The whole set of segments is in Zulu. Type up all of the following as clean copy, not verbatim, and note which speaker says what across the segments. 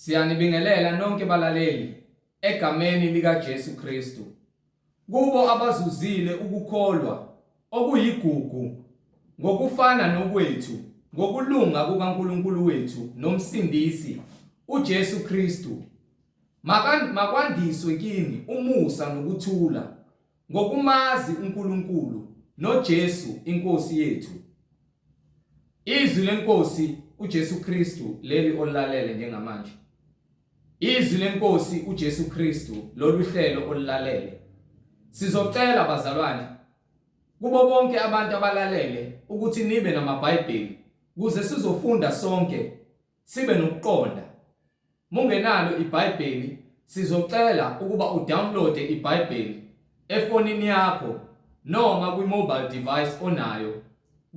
Speaker 1: Siyanibingelela nonke balaleli egameni likaJesu Kristu. Kubo abazuzile ukukholwa okuyigugu ngokufana nokwethu ngokulunga kukaNkulunkulu wethu nomsindisi uJesu Kristu. Makwandiswe kini umusa nokuthula ngokumazi uNkulunkulu noJesu inkosi yethu. Izwi lenkosi uJesu Kristu leli olilalele njengamanje. Izwi lenkosi uJesu Kristu lolu hlelo olilalele. Sizocela bazalwane kubo bonke abantu abalalele ukuthi nibe namaBhayibheli kuze sizofunda sonke sibe nokuqonda. Mungenalo iBhayibheli sizocela ukuba udownloade iBhayibheli efonini yakho noma kwi-mobile device onayo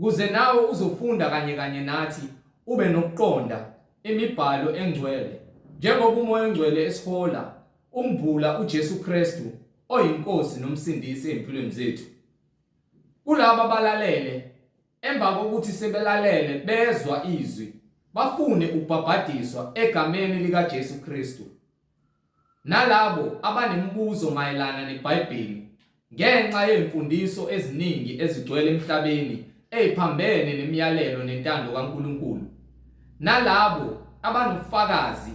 Speaker 1: kuze nawe uzofunda kanye nathi ube nokuqonda imibhalo engcwele njengoba umoya engcwele esihola umbula uJesu Kristu oyinkosi nomsindisi empilweni zethu. Kulabo balalele emva kokuthi sebelalele bezwa izwi bafune ukubhabhadiswa egameni likaJesu Kristu. Nalabo abanemibuzo mayelana neBhayibheli ngenxa yemfundiso eziningi ezigcwele emhlabeni eziphambene nemiyalelo nentando kaNkulunkulu. Nalabo abanofakazi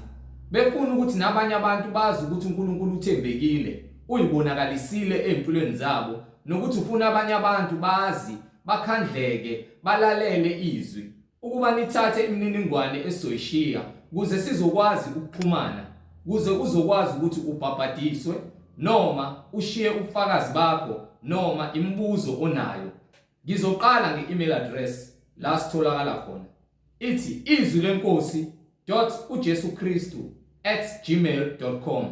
Speaker 1: befuna ukuthi nabanye abantu bazi ukuthi uNkulunkulu uthembekile uyibonakalisile empilweni zabo nokuthi ufuna abanye abantu bazi bakhandleke balalele izwi ukuba nithathe imininingwane esoyishiya kuze sizokwazi ukuxhumana kuze uzokwazi ukuthi ubhabhadiswe noma ushiye ubufakazi bakho noma imibuzo onayo. Ngizoqala nge-email address la sitholakala khona. Ithi izwi lenkosi.ujesukristu@gmail.com.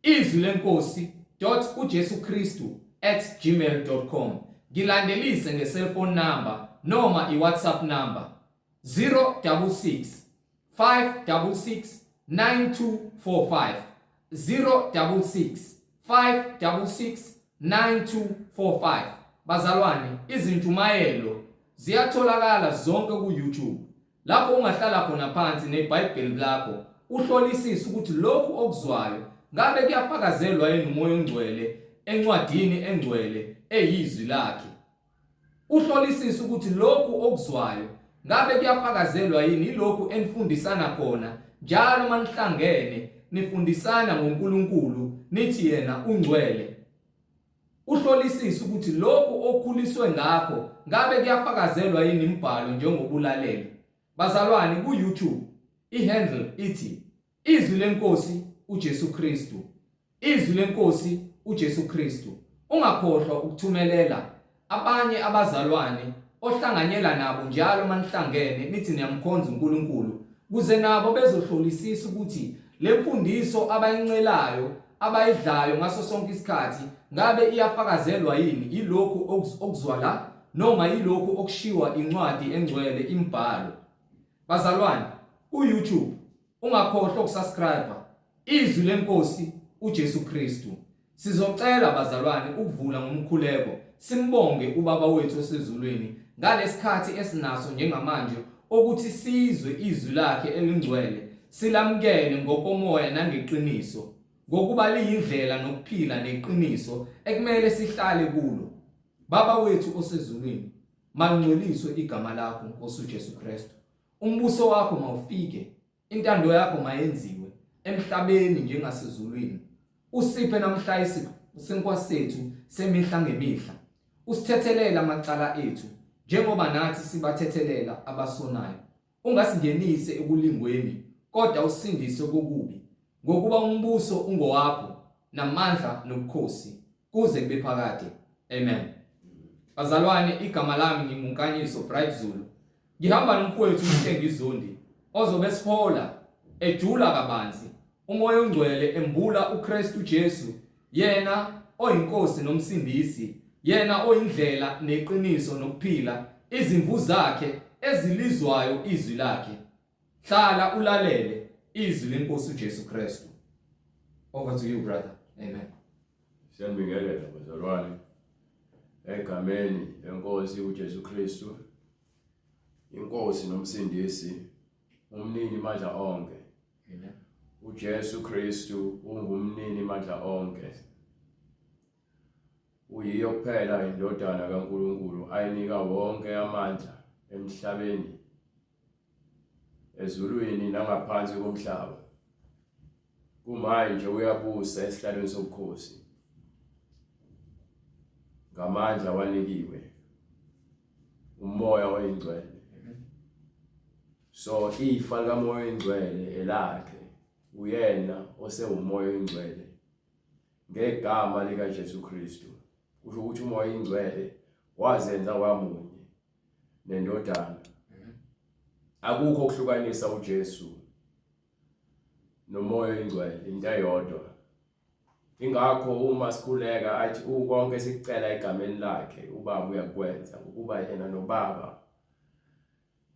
Speaker 1: izwi lenkosi.ujesukristu@gmail.com. Ngilandelise nge-cellphone number noma i-WhatsApp number 066 566 9245 066 566 9245. Bazalwane, izintshumayelo ziyatholakala zonke ku-YouTube. Lapho ungahlala khona phansi neBhayibheli lakho uhlolisise ukuthi lokhu okuzwayo ngabe kuyafakazelwa yini umoya ongcwele encwadini engcwele eyizwi lakhe. Uhlolisise ukuthi lokhu okuzwayo ngabe kuyafakazelwa yini ilokhu enifundisana khona njalo manihlangene nifundisana ngoNkulunkulu nithi yena ungcwele. Uhlolisise ukuthi lokhu okhuliswe ngakho ngabe kuyafakazelwa yini imibhalo njengobulalele. Bazalwane, ku-YouTube ihandle ithi izwi lenkosi uJesu Kristu. Izwi lenkosi uJesu Kristu. Ungakhohlwa ukuthumelela abanye abazalwane ohlanganyela nabo njalo manihlangene nithi niyamkhonza uNkulunkulu kuze nabo bezohlolisisa ukuthi le mfundiso abayincelayo abayidlayo ngaso sonke isikhathi ngabe iyafakazelwa yini ilokhu okuzwa la noma ilokhu okushiwa incwadi engcwele imibhalo. Bazalwane, ku-YouTube ungakhohlwa ukusubscribe izwi lenkosi uJesu Kristu. Sizocela bazalwane ukuvula ngomkhuleko simbonge ubaba wethu osezulwini ngalesikhathi esinaso njengamanje ukuthi sizwe izwi lakhe elingcwele silamkele ngokomoya nangeqiniso ngokuba liyindlela nokuphila neqiniso ekumele sihlale kulo. Baba wethu osezulwini, mangcweliswe igama lakho Nkosi uJesu Kristu. Umbuso wakho mawufike, intando yakho mayenziwe emhlabeni njengasezulwini. Usiphe namhla isinkwa sethu semihla ngemihla. Usithethelele amacala ethu njengoba nathi sibathethelela abasonayo. Ungasingenise ekulingweni kodwa usindise kokubi ngokuba umbuso ungowakho namandla nobukhosi kuze kube phakade. Amen. Bazalwane, igama lami ngiMfundiso Bright Zulu. Ngihamba nomfowethu uMhlengizondi ozobe sihola ejula kabanzi umoya ongcwele embula uKristu Jesu, yena oyinkosi nomsindisi, yena oyindlela neqiniso nokuphila, izimvu zakhe ezilizwayo izwi lakhe. Hlala ulalele izwi lenkosi uJesu Kristu. Over to you, brother. Amen.
Speaker 2: Siyabingelela bazalwane egameni lenkosi uJesu Kristu, inkosi nomsindisi, umnini mandla onke.
Speaker 1: Amen.
Speaker 2: UJesu Kristu ungumnini mandla onke. Uyiyo kuphela indodana kaNkulunkulu ayinika wonke amandla emhlabeni, ezulwini nangaphansi komhlaba. Kumanje uyabusa esihlalweni sobukhosi ngamandla wanikiwe umoya oyingcwele. So ifa likamoya oyingcwele elakhe, uyena osewumoya oyingcwele ngegama likaJesu Kristu. Kusho ukuthi umoya oyingcwele wazenza wamunye nendodana. Akukho ukuhlukanisa uJesu nomoya oyingcwele, into eyodwa. Ingakho uma sikhuleka athi konke sikucela egameni lakhe uBaba uyakwenza, ukuba yena noBaba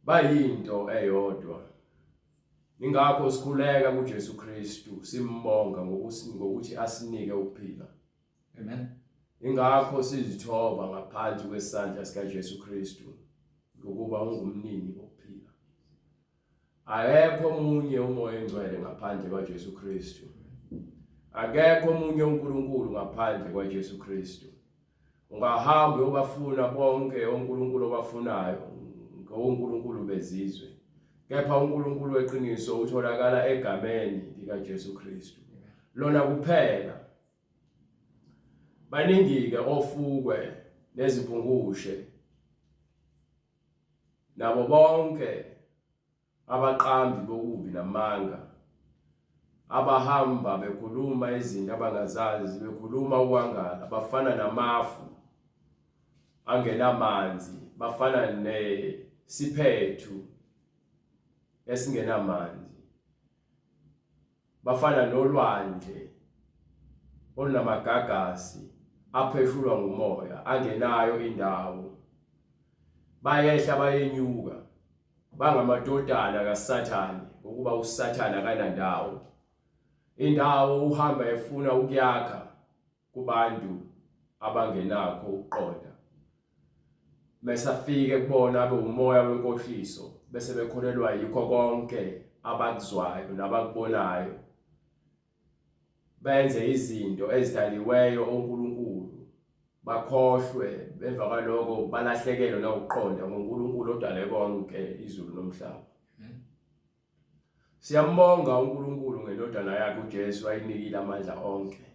Speaker 2: bayinto eyodwa. Ingakho sikhuleka kuJesu Kristu simbonga ngokuthi asinike ukuphila.
Speaker 1: Amen.
Speaker 2: Ingakho sizithoba ngaphansi kwesandla sikaJesu Kristu ngokuba ungumnini wokuphila. Akekho omunye umoya oyingcwele ngaphandle kwaJesu Kristu. Akekho omunye uNkulunkulu ngaphandle kwaJesu Kristu. Ungahamba uyobafuna bonke oNkulunkulu obafunayo ngoNkulunkulu bezizwe, kepha uNkulunkulu weqiniso utholakala egameni likaJesu Kristu. Lona kuphela. Baningi-ke ofukwe neziphungushe nabo bonke abaqambi bokubi namanga abahamba bekhuluma izinto abangazazi, bekhuluma ukwangala, bafana namafu angenamanzi, bafana nesiphethu esingenamanzi, bafana nolwandle olunamagagasi apheshulwa ngumoya angenayo indawo. Bayehla bayenyuka, bangamadodana kaSathane, ngokuba uSathane akanandawo. Indawo uhamba efuna ukuyakha kubantu abangenakho ukuqonda. Mesafike kubona abe umoya wenkohliso, bese bekholelwa yikho konke abakuzwayo nabakubonayo. Benze izinto ezidaliweyo oNkulunkulu, bakhohlwe, emva kwalokho balahlekelwe nawuqonda ngoNkulunkulu odale konke izulu nomhlaba. Siyambonga uNkulunkulu ngendodana yakhe uJesu ayinikile amandla onke.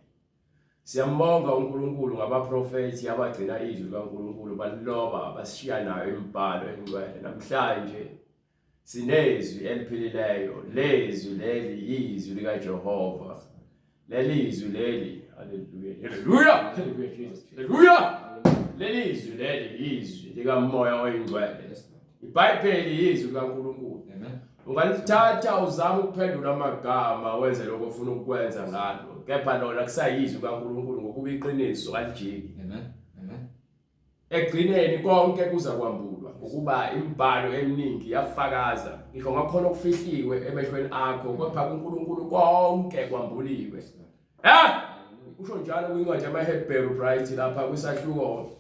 Speaker 2: Siyambonga uNkulunkulu ngabaprofethi abagcina izwi likaNkulunkulu baliloba basishiya nayo imibhalo engcwele. Namhlanje sinezwi eliphilileyo, lezwi leli izwi likaJehova. Leli izwi leli, haleluya, haleluya, haleluya Jesus, haleluya. Leli izwi leli izwi likamoya oyingcwele. iBhayibheli izwi likaNkulunkulu.
Speaker 1: Amen.
Speaker 2: Ungalithatha uzama ukuphendula amagama wenze lokho ofuna ukwenza ngalo, kepha lona kusayizwi kaNkulunkulu ngokuba iqiniso alijiki.
Speaker 1: Amen. Amen.
Speaker 2: Egcineni konke kuza kwambulwa ukuba imibhalo eminingi yafakaza, ngisho ngakhona okufihliwe emehlweni akho, kepha kuNkulunkulu konke kwambuliwe. Usho njalo kwincwadi yamaHebheru bright lapha kwisahluko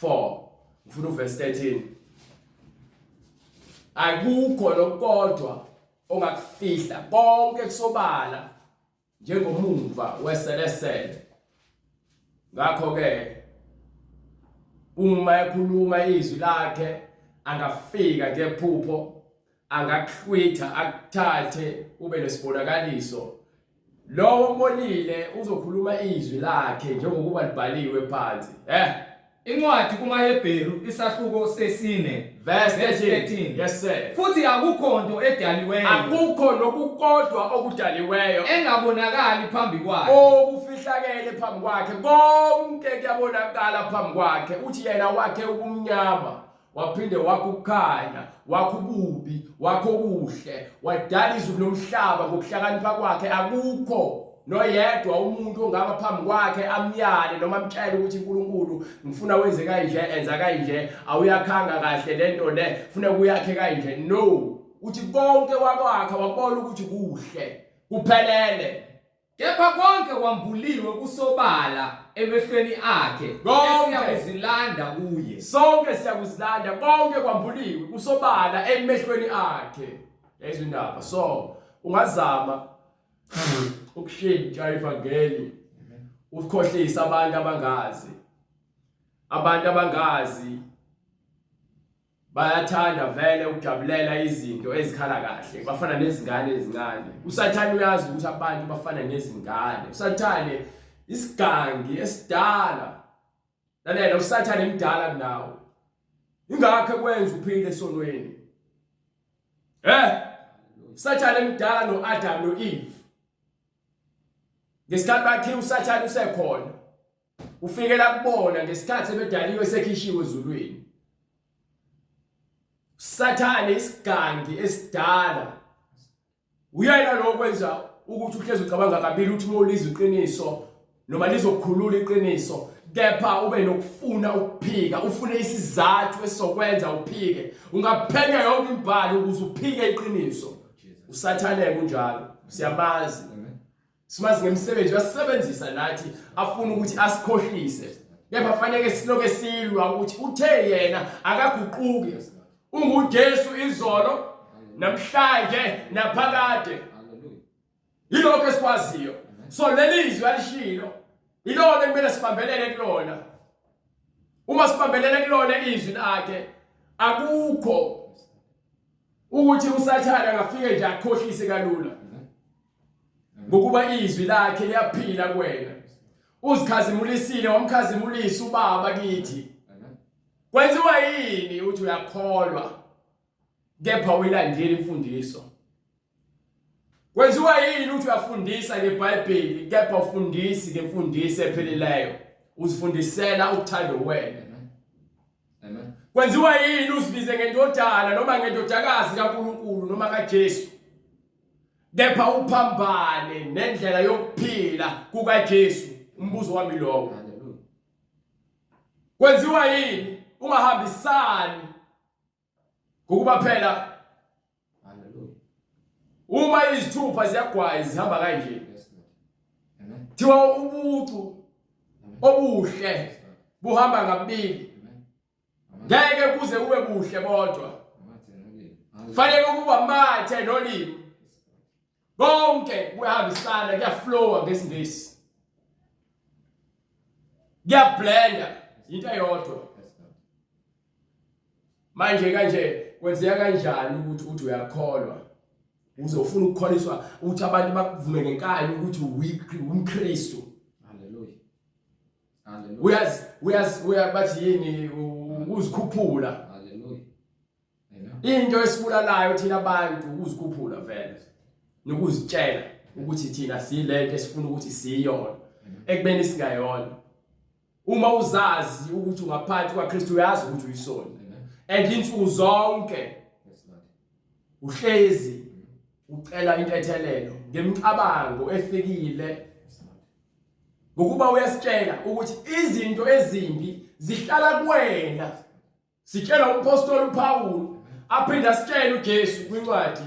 Speaker 2: 4 ngifuna uverse 13. Akukho nokodwa ongakufihla, konke kusobala njengomumva weselesele. Ngakho ke uma ekhuluma izwi lakhe angafika ngephupho, angakuhlwitha akuthathe ube nesibonakaliso. Lowo ombonile uzokhuluma izwi lakhe njengokuba libhaliwe phansi.
Speaker 1: Incwadi kumaHebheru isahluko sesine
Speaker 2: verse 13. Yes sir.
Speaker 1: Futhi akukho nto edaliweyo,
Speaker 2: akukho nokukodwa okudaliweyo
Speaker 1: engabonakali phambi kwakhe,
Speaker 2: okufihlakele phambi kwakhe. Konke kuyabonakala phambi kwakhe. Uthi yena wakhe ubumnyama, waphinde wakukhanya, wakububi, wakokuhle, wadala izulu nomhlaba ngokuhlakanipha kwakhe. Akukho noyedwa umuntu ongaba phambi kwakhe amyale noma amtshele ukuthi uNkulunkulu ngifuna wenze kanje, enza kanje, awuyakhanga kahle lento le, funa kuyakhe kanje. No, uthi konke wakwakhe wabona ukuthi kuhle kuphelele,
Speaker 1: kepha konke kwambuliwe kusobala emehlweni akhe. Siyakuzilanda kuye,
Speaker 2: sonke siyakuzilanda, konke kwambuliwe kusobala emehlweni akhe. Lezi indaba. So ungazama ukushintsha ivangeli ukukhohlisa abantu abangazi bayathanda vele ukujabulela izinto ezikhala kahle bafana nezingane ezincane. Usathane uyazi ukuthi abantu bafana nezingane. Usathane isigangi esidala lalela usathane emdala kunawe ingakho kwenza uphile esonweni. Usathane emdala noAdam noEve ngesikhathi bakhe usathane usekhona ufikela kubona ngesikhathi sebedaliwe esekhishiwe ezulwini. Sathane isigangi esidala uyena lo kwenza ukuthi uhlezi ucabanga kabili ukuthi molizwe iqiniso noma lizokhulula iqiniso kepha ube nokufuna ukuphika ufune isizathu esizokwenza uphike ungaphenya yonke imbali ukuze uphike iqiniso. Usathane kunjalo siyamazi simazi ngemsebenzi uyasebenzisa nathi afuna ukuthi asikhohlise kepha fanele siloke silwa ukuthi uthe yena akaguquki unguJesu izolo namhlanje naphakade. Yilokho esikwaziyo. So lelizwi alishilo ilona kumele sibambelele kulona. Uma sibambelele kulona izwi lakhe akukho ukuthi usathana angafike nje akhohlise kalula ngokuba izwi lakhe liyaphila kuwena. Uzikhazimulisile wamkhazimulisa ubaba kithi. Kwenziwa yini uthi uyakholwa kepha uyilandile imfundiso? Kwenziwa yini uthi uyafundisa ngeBhayibheli kepha ufundisi ngemfundiso epheleleyo? Uzifundisela ukuthanda wena. Amen. Kwenziwa yini uzibize ngendodana noma ngendodakazi kaNkulunkulu noma kaJesu kepha uphambane nendlela yokuphila kukaJesu? Umbuzo wami lowo. Kwenziwa yini ungahambisani ngokuba phela uma izithupha ziyagwayi zihamba kanje? Thiwa ubucu obuhle buhamba ngabili ngeke kuze kube buhle bodwa. Fanele ukuba mathe nolimi konke kuyahambisana kuyaflowa ngesingisi kuyablenda into eyodwa. Manje kanje kwenzeka kanjani ukuthi uyakholwa uzofuna ukukholiswa ukuthi abantu bakuvume ngenkani ukuthi uMkristu? Haleluya. Uyabathi yini uzikhuphula? Haleluya. Into esibulalayo thina abantu ukuzikhuphula vele nokuzitshela ukuthi thina silento esifuna ukuthi siyiyona ekubeni singayona. Uma uzazi ukuthi ungaphansi kwaKristu uyazi ukuthi uyisona and insuku zonke uhlezi ucela intethelelo ngemicabango efikile ngokuba uyasitshela ukuthi izinto ezimbi zihlala kuwena. Sitshela umpostoli uPaul aphinda sitshela uJesu kwincwadi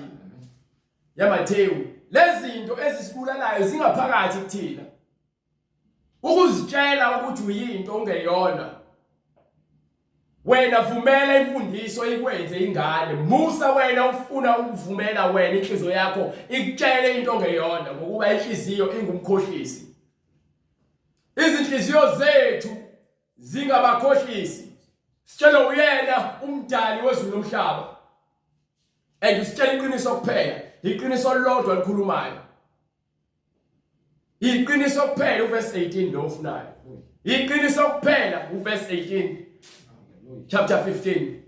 Speaker 2: yaMathewu lezi zinto ezisibulalayo zingaphakathi kuthina. Ukuzitshela ukuthi uyinto ongeyona wena vumela imfundiso ikwenze ingane. Musa wena ufuna ukuvumela wena inhliziyo yakho ikutshele into ongeyona ngokuba inhliziyo ingumkhohlisi. Izinhliziyo zethu zingabakhohlisi. Sitshela uyena umdali wezulu nomhlaba and usitshela iqiniso kuphela. Iqiniso lodwa likhulumayo. Iqiniso kuphela uverse 18 lo ufunayo. Iqiniso kuphela uverse 18 chapter 15.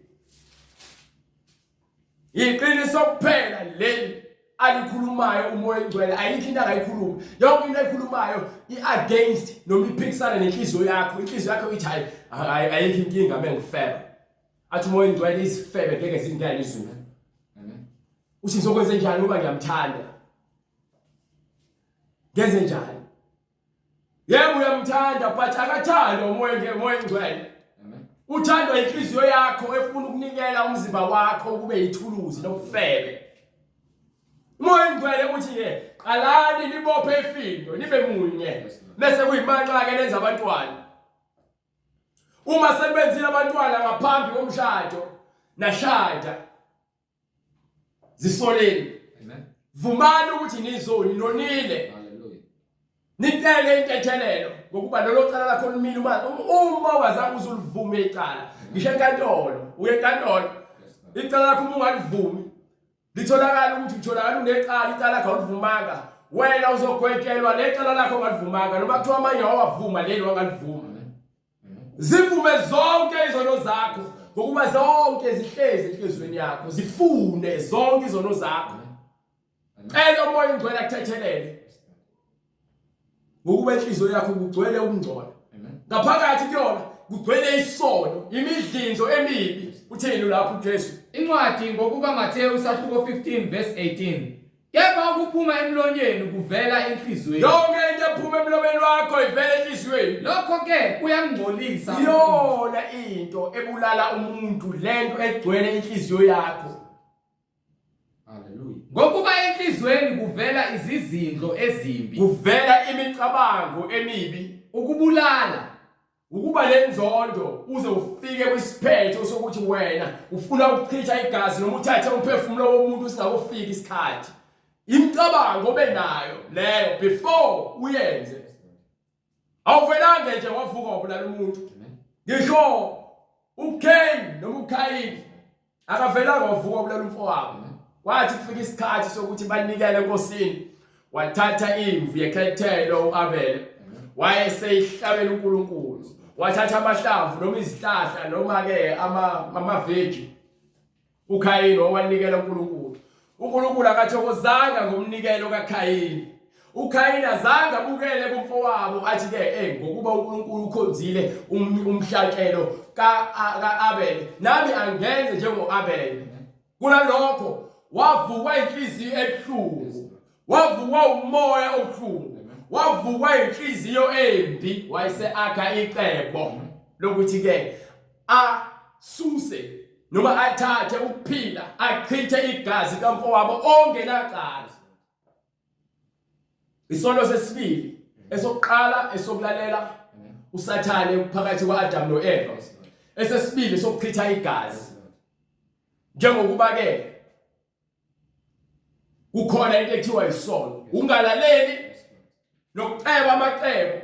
Speaker 2: Iqiniso kuphela leli alikhulumayo umoya engcwele. Ayikho into angayikhuluma. Yonke into ayikhulumayo i-against noma iphikisana nenhliziyo yakho. Inhliziyo yakho ithi hayi ayikho inkinga mengifeba. Athi umoya engcwele isifebe ngeke zingene izulu. Amen. Uthi ngizokwenza njani uma ngiyamthanda? Ngenze njani? Yebo uyamthanda but akathanda umoya engcwele. Uthandwa inhliziyo yakho efuna ukunikela umzimba wakho kube yithuluzi nokufebe. Umoya engcwele uthi qalani libophe ifindo nibe munye bese kuyimanxa ke lenza abantwana. Uma sebenzile abantwana ngaphambi komshado nashada zisoleni. Amen. vumani ukuthi nizoni nonile nicele intethelelo ngokuba lelo cala lakho limile uma wazange uzulivuma icala ngisho enkantolo uye enkantolo icala lakho uma ungalivumi litholakala ukuthi utholakala unecala icala lakho awulivumanga wena uzogwetyelwa lecala lakho ongalivumanga noma kuthiwa amanye awavuma leli wangalivuma zivume zonke izono zakho ngokuba zonke zihlezi enhlizweni yakho zifune zonke izono zakho elo moya ingcwele akuthethelele ngokuba inhliziyo yakho kugcwele ukungcola ngaphakathi kuyona kugcwele isono imidlinzo emibi uthini lapho uJesu
Speaker 1: incwadi ngokuka Mateyu isahluko 15 verse 18 kepha ukuphuma emlonyeni kuvela enhlizweni
Speaker 2: yonke into ephuma emlomeni wakho ivela enhlizweni
Speaker 1: lokho ke kuyangcolisa
Speaker 2: yona into ebulala umuntu lento egcwele inhliziyo yakho
Speaker 1: ngokuba enhlizweni kuvela izizindlo ezimbi
Speaker 2: kuvela imicabango emibi
Speaker 1: ukubulala
Speaker 2: ukuba lenzondo uze ufike kwisiphetho sokuthi wena ufuna ukuchitha igazi noma uthathe umphefumulo womuntu usingakufika isikhathi imicabango benayo leyo before uyenze awuvelanga nje wavuka wabulala umuntu ngisho uCain noma uKhayini akavelanga wavuka wabulala umfowabo kwathi kufika isikhathi sokuthi banikele enkosini wathatha imvu yekhethelo uAbel wayeseyihlabela uNkulunkulu wathatha amahlamvu noma izihlahla noma ke amaveji uKhayini wawanikela uNkulunkulu uNkulunkulu akathokozanga ngomnikelo kaKhayini uKhayini azange abukele kumfowabo athi ke ngokuba uNkulunkulu ukhonzile umhlatshelo kaAbel nami angenze njengoAbel kunalokho wavukwa inhliziyo ebuhlungu wavukwa umoya obuhlungu wavukwa inhliziyo embi wayese akha icebo lokuthi ke asuse noma athathe ukuphila achithe igazi kamfowabo ongenacala isono sesibili esokuqala esokulalela usathane phakathi kwaAdam noEva esesibili sokuchitha igazi njengokuba ke kukhona into ekuthiwa isono ungalaleli nokuceba amacebo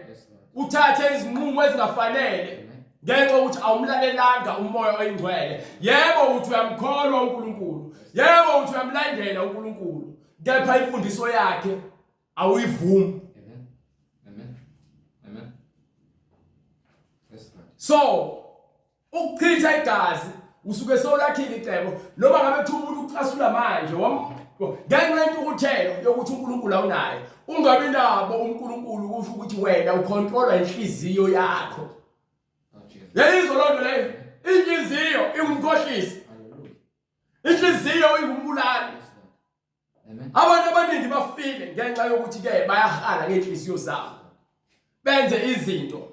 Speaker 2: uthathe izinqumo ezingafanele ngenxa ukuthi awumlalelanga umoya oyingcwele yebo uthi uyamkholwa uNkulunkulu yebo uthi uyamlandela uNkulunkulu kepha imfundiso yakhe awuyivumi
Speaker 1: amen
Speaker 2: so ukuchitha igazi usuke sowulakhile icebo noma ngabe kuthi umuntu ucasula manje ngenxa yentukuthelo yokuthi uNkulunkulu awunayo ungabi nabo uNkulunkulu kusho ukuthi wena ucontrolwa inhliziyo yakho lezo lonto leyo inhliziyo ingumkhohlisi inhliziyo ingumbulali abantu abaningi bafile ngenxa yokuthi ke bayahala ngenhliziyo zabo benze izinto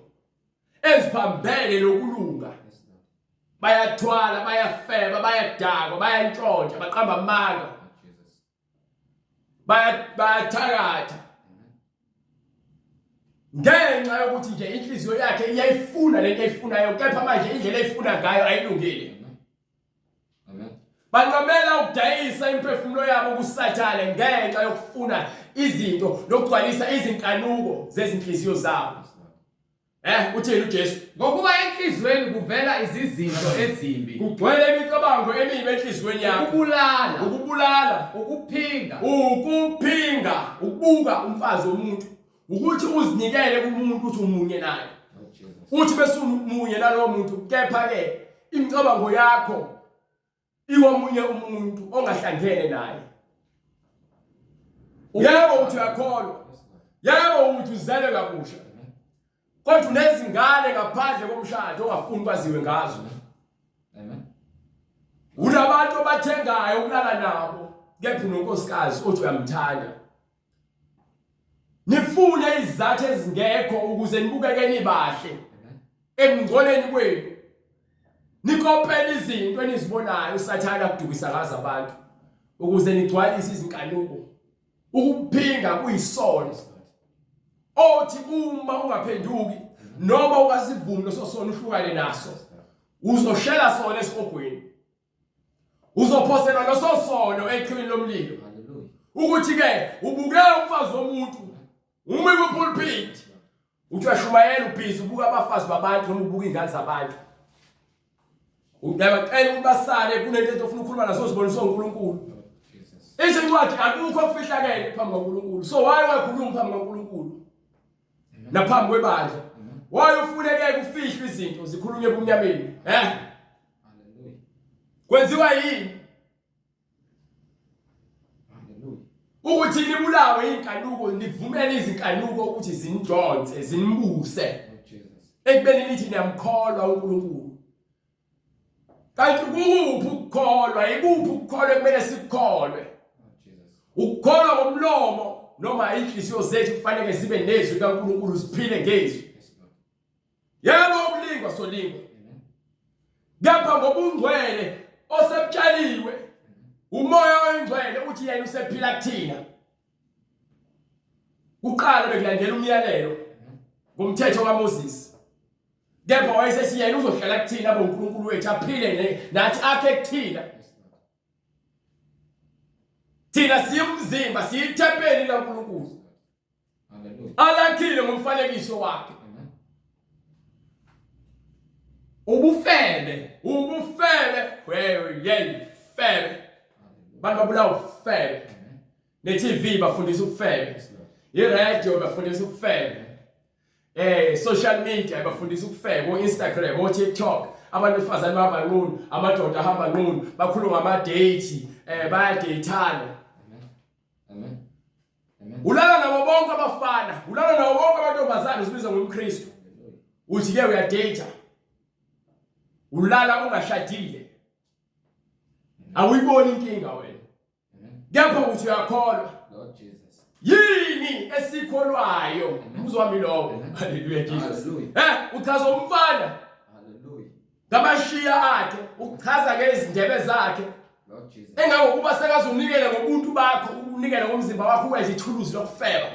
Speaker 2: eziphambene lokulunga bayathwala bayafeba bayadakwa bayantshontsha baqamba amanga bayathakatha ngenxa yokuthi nje inhliziyo yakhe iyayifuna lento eyifunayo kepha manje indlela eyifuna ngayo ayilungile bancamela ukudayisa imphefumulo yabo kusathane ngenxa yokufuna izinto lokugcwalisa izinkanuko zezinhliziyo zabo uthini uJesu
Speaker 1: ngokuba enhlizweni kuvela izizinto ezimbi
Speaker 2: kugcwele imicabango emibi enhlizweni yakho ukubulala ukuphinga ukubuka umfazi womuntu ukuthi uzinikele kumuntu uthi umunye naye uthi bese umunye nalowo muntu kepha ke imicabango yakho iwomunye umuntu ongahlangene naye yebo uthi uyakholwa yebo uthi uzalwe kabusha kodwa unezingane ngaphandle komshado ongafuni kwaziwe ngazo unabantu abathengayo ukulala nabo kepha unonkosikazi othi uyamthanda nifune izizathu ezingekho ukuze nibukeke nibahle emngcoleni kwenu nikopele izinto enizibonayo usathana ukudukisa ngazo abantu ukuze nigcwalise izinkanuko ukuphinga kuyisono othi uma ungaphenduki noma ukasivumi lososono uhlukane naso uzoshela sona esihogweni uzophoselwa lososono eqhibini lomlilo ukuthi ke ubuke umfazi womuntu uma ku-pulpit uthi uyashumayela ubhizi ubuka abafazi babantu noma ubuka ingane zabantu uyabacela ukuthi basale kunento ofuna ukukhuluma naso sibonisa uNkulunkulu incwadi akukho okufihlakele phambi kaNkulunkulu so why wakhuluma phambi kaNkulunkulu naphambi kwebandla why ufuneke kufihlwe izinto zikhulunywe ebumnyameni
Speaker 1: Hallelujah.
Speaker 2: kwenziwa yini ukuthi nibulawe inkanuko nivumele izinkanuko ukuthi zinidonse zinibuse ekubeni nithi niyamkholwa uNkulunkulu kanti kuphi ukukholwa ikuphi ukukholwa kumele sikukholwe ukukholwa ngomlomo noma inhliziyo zethu kufanele zibe nezwi kaNkulunkulu siphile ngezwi yebo ukulingwa solingwa ngapha ngobungcwele osebutshaliwe umoya oyingcwele uthi yena usephila kuthina uqala bekulandela umyalelo ngomthetho kaMoses kepha wayesethi yena uzohlala kuthina aboNkulunkulu wethu aphile nathi akhe kuthina thina siyumzimba siyithempeli kaNkulunkulu alakhile ngomfanekiso wakhe ubufebe wewe febe bantu babulawa ufebe ne-TV bafundisa ukufebe i-radio bafundisa ukufebe social media bafundisa ukufebe o-Instagram o-TikTok abantu besifazane bahamba nqunu amadoda ahamba nqunu bakhuluma ngama-date bayadeyithana ulala nabo bonke abafana ulala nabo bonke amantombazane uzibiza ngomKristu uthi ke uyadeyitha ulala ungashadile awuyiboni inkinga wena kepha uthi uyakholwa
Speaker 1: Lord Jesus.
Speaker 2: yini esikholwayo umzwami lowo haleluya Jesus uchaza umfana
Speaker 1: Hallelujah.
Speaker 2: ngamashiya akhe uchaza ke izindebe zakhe
Speaker 1: Lord Jesus.
Speaker 2: engakuba sekazunikele ngobuntu bakho unikele ngomzimba wakho uwenza ithuluzi lokufeba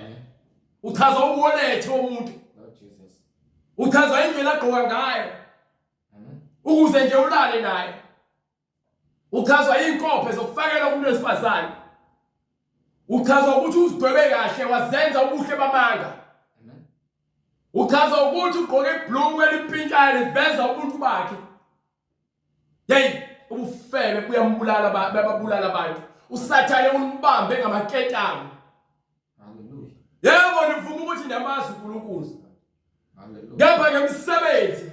Speaker 2: uchaza uwolethe womuntu
Speaker 1: Lord Jesus.
Speaker 2: uchaza indlela agqoka ngayo ukuze nje ulale naye uchazwa inkophe zokufakela kumuntu wesifazane uchazwa ukuthi uzigwebe kahle wazenza ubuhle bamanga uchazwa ukuthi ugqoke ibhlungu elipintshayo liveza ubuntu bakhe hey ubufebe buyambulala bababulala abantu usathane umbambe ngamaketanga
Speaker 1: Hallelujah.
Speaker 2: yebo nivuma ukuthi niyamazi uNkulunkulu
Speaker 1: Hallelujah.
Speaker 2: ngapha ke umsebenzi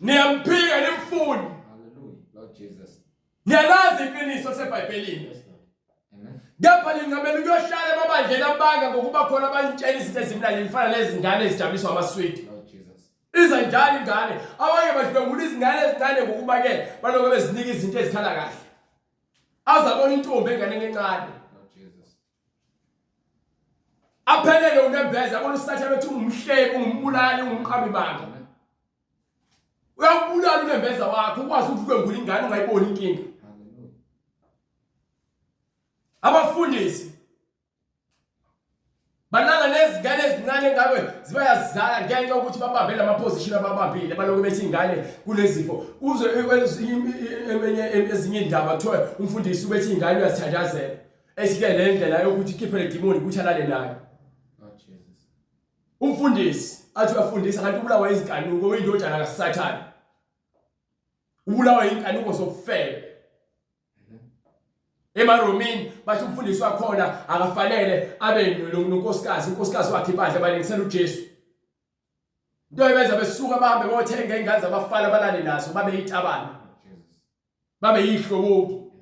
Speaker 2: niyamphika nimfuni
Speaker 1: Hallelujah. Lord Jesus.
Speaker 2: niyalazi iqiniso seBhayibhelini
Speaker 1: Amen.
Speaker 2: ngapha ningamela ukuyohlala emabandleni abanga ngokuba khona abantshela izinto ezimnandi zifana lezingane ezijabuliswa amaswidi
Speaker 1: Lord Jesus.
Speaker 2: iza njalo ingane abanye badlwengula izingane ezincane ngokuba ke baloko bezinika izinto ezikhala kahle azabona intombi engane encane
Speaker 1: Lord Jesus.
Speaker 2: aphelele unembeza abona usatha bethi ungumhleki ungumbulali ungumqhabi banga uyakubulala unembeza wakho ukwazi ukuthi udlwengula ingane ungayiboni inkinga
Speaker 1: Hallelujah.
Speaker 2: abafundisi banana nezingane ezincane ngabe zibayazala ngenxa yokuthi babambe lamaposition ababambile baloko bethi ingane kunezifo kuze ezinye indaba kuthiwa umfundisi ubethi ingane uyazithandazela esike le ndlela yokuthi ikhiphe le demoni ukuthi alale nayo
Speaker 1: Lord Jesus.
Speaker 2: umfundisi athi uyafundisa kanti ubulawa izinkanuko oyindodana kaSathane ubulawa inkanuko zokufela emaromini bathi umfundisi wakhona akafanele abe nonkosikazi unkosikazi wakhe ibandla balengisela uJesu into ebenza besuka bahambe bothenga ingane zabafana balale nazo babe yitabana babe yihlobo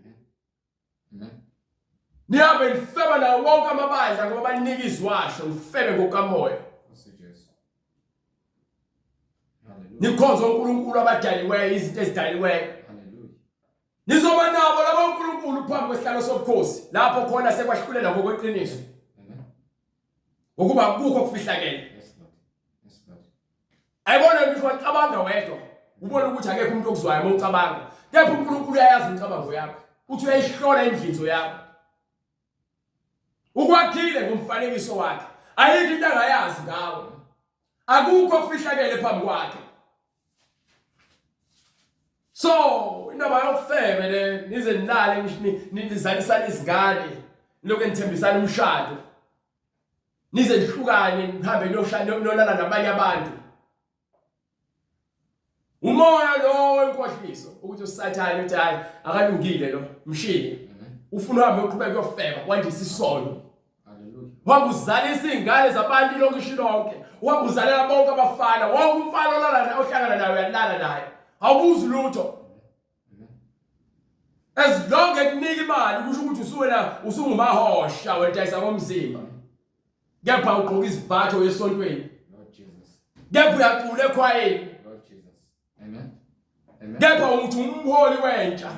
Speaker 2: niyabe nifeba nawo wonke amabandla ngoba banika izwasho nifebe ngokamoya nikhonza uNkulunkulu abadaliweyo izinto ezidaliweyo nizoba nabo labo uNkulunkulu phambi kwesihlalo sobukhosi lapho khona sekwahlulela ngokweqiniso ukuba akukho kufihlakele ayibona ukuthi wacabanga wedwa ubona ukuthi akekho umuntu okuzwayo uma ucabanga kepha uNkulunkulu uyayazi imicabango yakho uthi uyayihlola indlinzo yakho ukwakhile ngomfanekiso wakhe ayikho into angayazi ngawe akukho kufihlakele phambi kwakhe so indaba yokufebe le nize nilale nizalisana izingane lokho enithembisana umshado nize nihlukane nihambe nolala nabanye abantu. Umoya lo wenkohliso ukuthi usathane uthi hayi akalungile lo mshiye. Ufuna uhambe uqhubeke uyofeba kwandisa isono.
Speaker 1: Hallelujah.
Speaker 2: Wahamba uzalisa izingane zabantu lonke lonke. Wahamba uzalela bonke abafana. Wonke umfana olala ohlangana naye uyalala naye. Awubuzi lutho. As long as kunika imali kusho ukuthi usuwena usungumahosha wedayisa ngomzimba. Kepha ugqoka izivatho esontweni.
Speaker 1: Lord Jesus.
Speaker 2: Kepha uyacula ekhwayeni.
Speaker 1: Lord Jesus. Amen. Amen.
Speaker 2: Kepha uthi umholi wentsha.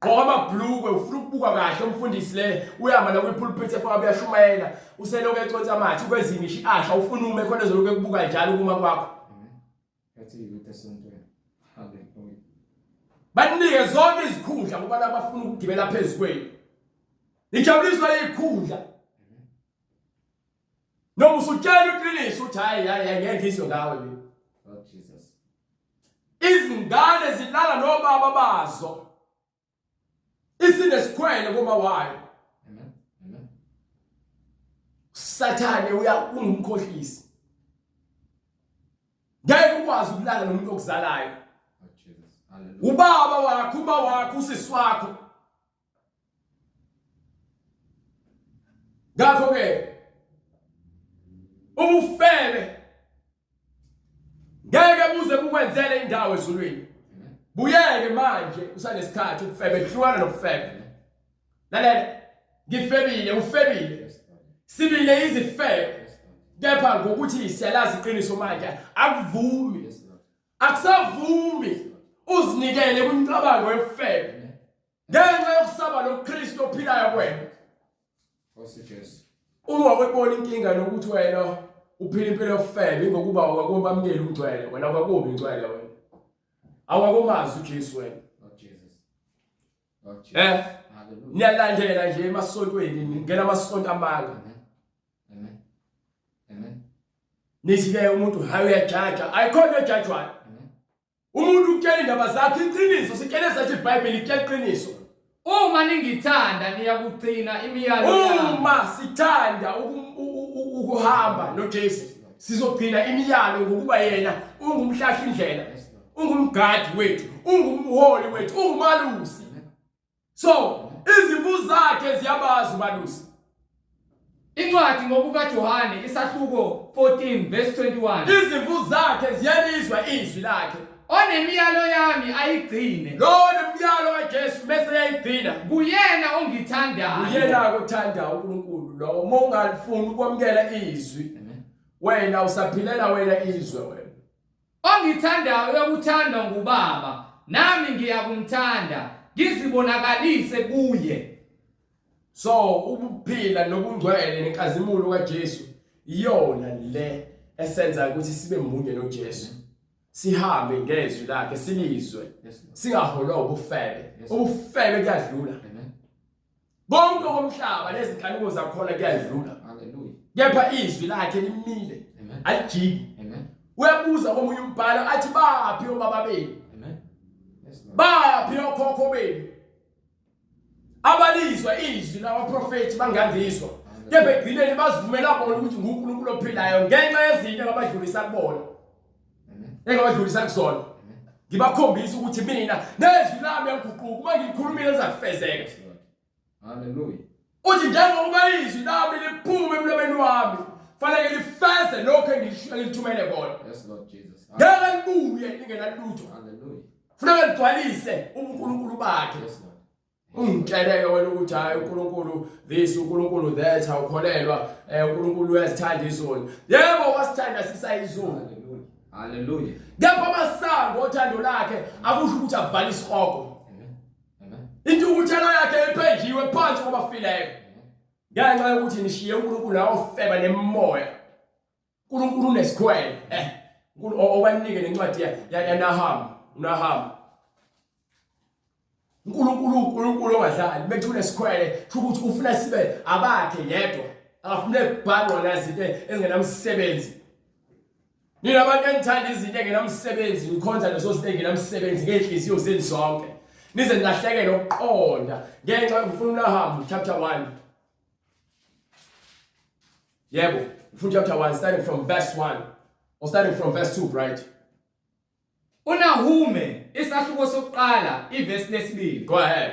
Speaker 2: Gqoka amabhlukwe ufuna ukubuka kahle umfundisi le uyama la kwipulpit efaka uyashumayela useloku ecotha amathi kwezinye ishiasha ufuna ume khona ezoloku ekubuka njalo kuma kwakho.
Speaker 1: Amen. Yathi ukuthi esontweni. Hallelujah.
Speaker 2: Banike zonke izikhundla kubantu abafuna ukugibela phezulu kwenu. Ijabuliswa izikhundla. Noma usutshela iqiniso uthi hayi ngeke ngizwe ngawe mina.
Speaker 1: Lord Jesus.
Speaker 2: Izingane zilala nobaba bazo. Isinesikhwele koma wayo.
Speaker 1: Amen. Amen.
Speaker 2: Sathane ungumkhohlisi. Ngeke ukwazi ukulala nomuntu okuzalayo.
Speaker 1: Lord Jesus. Hallelujah.
Speaker 2: Ubaba wakho, uma wakho, usisi wakho. Ngakho ke ubufebe ngeke buze bukwenzele indawo ezulwini. Buyeke manje usanesikhathi ukufebe hlukana nokufebe. Lalela ngifebile ufebile. Sibile izifebe. Kepha ngokuthi siyalazi iqiniso manje akuvumi. Akusavumi uzinikele kwimicabango yokufebe. Ngenxa yokusaba loKristu ophilayo kwena.
Speaker 1: Nkosi Jesu.
Speaker 2: Uma webona inkinga nokuthi wena uphila impilo yokufebe ingokuba awakubamukeli umgcwele wena akakubi ingcwele wena. Awakumazi uJesu wena.
Speaker 1: Lord Jesus. Lord Jesus. Hallelujah.
Speaker 2: Niyalandela nje emasontweni ngena amasonto amanga.
Speaker 1: Amen. Amen.
Speaker 2: Nithi ke umuntu hayi uyajaja ayikhona ejajwayo. Umuntu ukutshela indaba zakhe iqiniso sikele sathi iBhayibheli ikutshela iqiniso.
Speaker 1: Uma ningithanda niyakugcina imiyalo yami.
Speaker 2: Uma sithanda ukuhamba noJesu sizogcina imiyalo ngokuba yena ungumhlahla indlela. Ungumgadi wethu, ungumholi wethu, ungumalusi. So, izimvu zakhe ziyabazi umalusi.
Speaker 1: Incwadi ngokuka Johane isahluko 14 verse 21.
Speaker 2: Izimvu zakhe ziyalizwa izwi lakhe.
Speaker 1: Onemiyalo yami ayigcine.
Speaker 2: Lo nemiyalo kaJesu bese yayigcina.
Speaker 1: Kuyena ongithandayo.
Speaker 2: Uyena ukuthanda uNkulunkulu lo mongafuni ukwamukela izwi. Wena usaphilela wena izwi wena.
Speaker 1: Ongithandayo uyakuthandwa ngubaba nami ngiyakumthanda ngizibonakalise kuye.
Speaker 2: So ukuphila nobungcwele nenkazimulo kaJesu iyona le esenza ukuthi sibe mbunge noJesu. Sihambe ngezwi lakhe silizwe. Singaholwa ubufebe. Ubufebe kuyadlula. Bonke komhlaba lezinkanuko zakhona kuyadlula.
Speaker 1: Hallelujah.
Speaker 2: Kepha izwi lakhe limile. Alijiki.
Speaker 1: Amen.
Speaker 2: Uyabuza komunye umbhalo athi baphi obaba benu?
Speaker 1: Amen.
Speaker 2: Baphi okhokho benu? Abalizwa izwi labaprofeti bangandiswa. Kepha egcineni bazivumela bona ukuthi nguNkulunkulu ophilayo ngenxa yezinto abadlulisa kubona. Engabadlulisa kusona. Ngibakhombisa ukuthi mina nezwi lami yaguquka uma ngikhulumile ezakufezeka.
Speaker 1: Hallelujah.
Speaker 2: Uthi njengoba izwi lami liphume emlomeni wami, fanele lifeze lokho engilithumele kona.
Speaker 1: Yes Lord Jesus.
Speaker 2: Ngeke libuye lingenalutho.
Speaker 1: Hallelujah.
Speaker 2: Funeka ligcwalise uNkulunkulu bakhe.
Speaker 1: Yes Lord.
Speaker 2: Ungitsheleke wena ukuthi hayi uNkulunkulu this uNkulunkulu that awukholelwa uNkulunkulu uyazithanda izoni. Yebo wasithanda sisayizoni.
Speaker 1: Hallelujah. Hallelujah.
Speaker 2: Ngapha amasango othando lakhe akusho ukuthi avala isikhoko.
Speaker 1: Amen.
Speaker 2: Into ukuthana yakhe ephenjiwe phansi kwabafileyo. Ngenxa yokuthi nishiye uNkulunkulu lawo feba nemoya. uNkulunkulu unesikhwele. Obanike lencwadi Nahum. uNkulunkulu ongadlali bethu unesikhwele ukuthi ufuna sibe abakhe yedwa. Akafune ukubhanqwa nazinto ezingenamsebenzi. Nina abantu enithanda izinto engenamsebenzi, nikhonza leso sinto engenamsebenzi ngenhliziyo zenu zonke. nize nilahlekele ukuqonda ngenxa ngifuna uhambe chapter 1. Yebo, ngifuna chapter 1 starting from verse 1 or starting from verse 2, right?
Speaker 1: uNahume isahluko sokuqala iverse lesibili.
Speaker 2: Go ahead.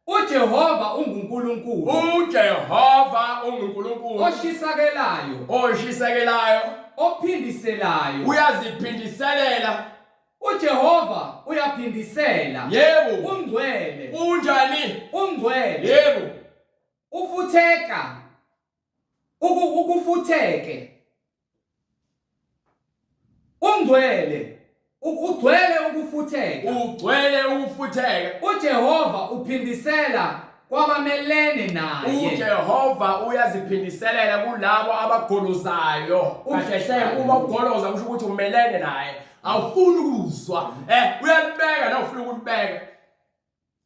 Speaker 1: uJehova unguNkulunkulu
Speaker 2: uJehova unguNkulunkulu
Speaker 1: oshisakelayo
Speaker 2: oshisakelayo
Speaker 1: ophindiselayo.
Speaker 2: uyaziphindiselela.
Speaker 1: uJehova uyaphindisela.
Speaker 2: Yebo.
Speaker 1: Ungcwele.
Speaker 2: Unjani?
Speaker 1: Ungcwele.
Speaker 2: Yebo.
Speaker 1: Ufutheka. Ukufutheke. Ungcwele. Ugcwele ukufutheka.
Speaker 2: Ugcwele ukufutheka.
Speaker 1: uJehova uphindisela kwabamelene naye.
Speaker 2: uJehova uyaziphindiselela kulabo abagolozayo. Kahle uma ugoloza kusho ukuthi umelene naye. Awufuni ukuzwa. Uyalibeka na ufuna ukulibeka.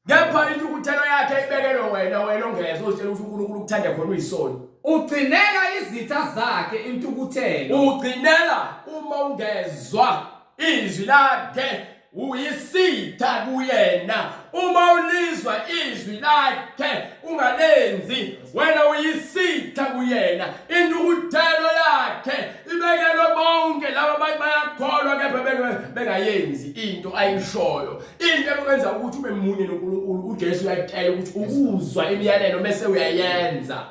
Speaker 2: Ngepha intukuthelo yakhe ibekelwe wena ongezwe utshela ukuthi uNkulunkulu ukuthanda khona uyisoni.
Speaker 1: Ugcinela izitha zakhe intukuthelo.
Speaker 2: Ugcinela uma ungezwa izwi lakhe uyisitha kuyena. Uma ulizwa izwi lakhe ungalenzi wena uyisitha kuyena. Intukuthelo yakhe ibekelwe bonke laba bayakholwa kepha bengayenzi into ayishoyo. Into ekwenza ukuthi ube munye noNkulunkulu uJesu uyatshela ukuthi ukuzwa imiyalelo bese uyayenza.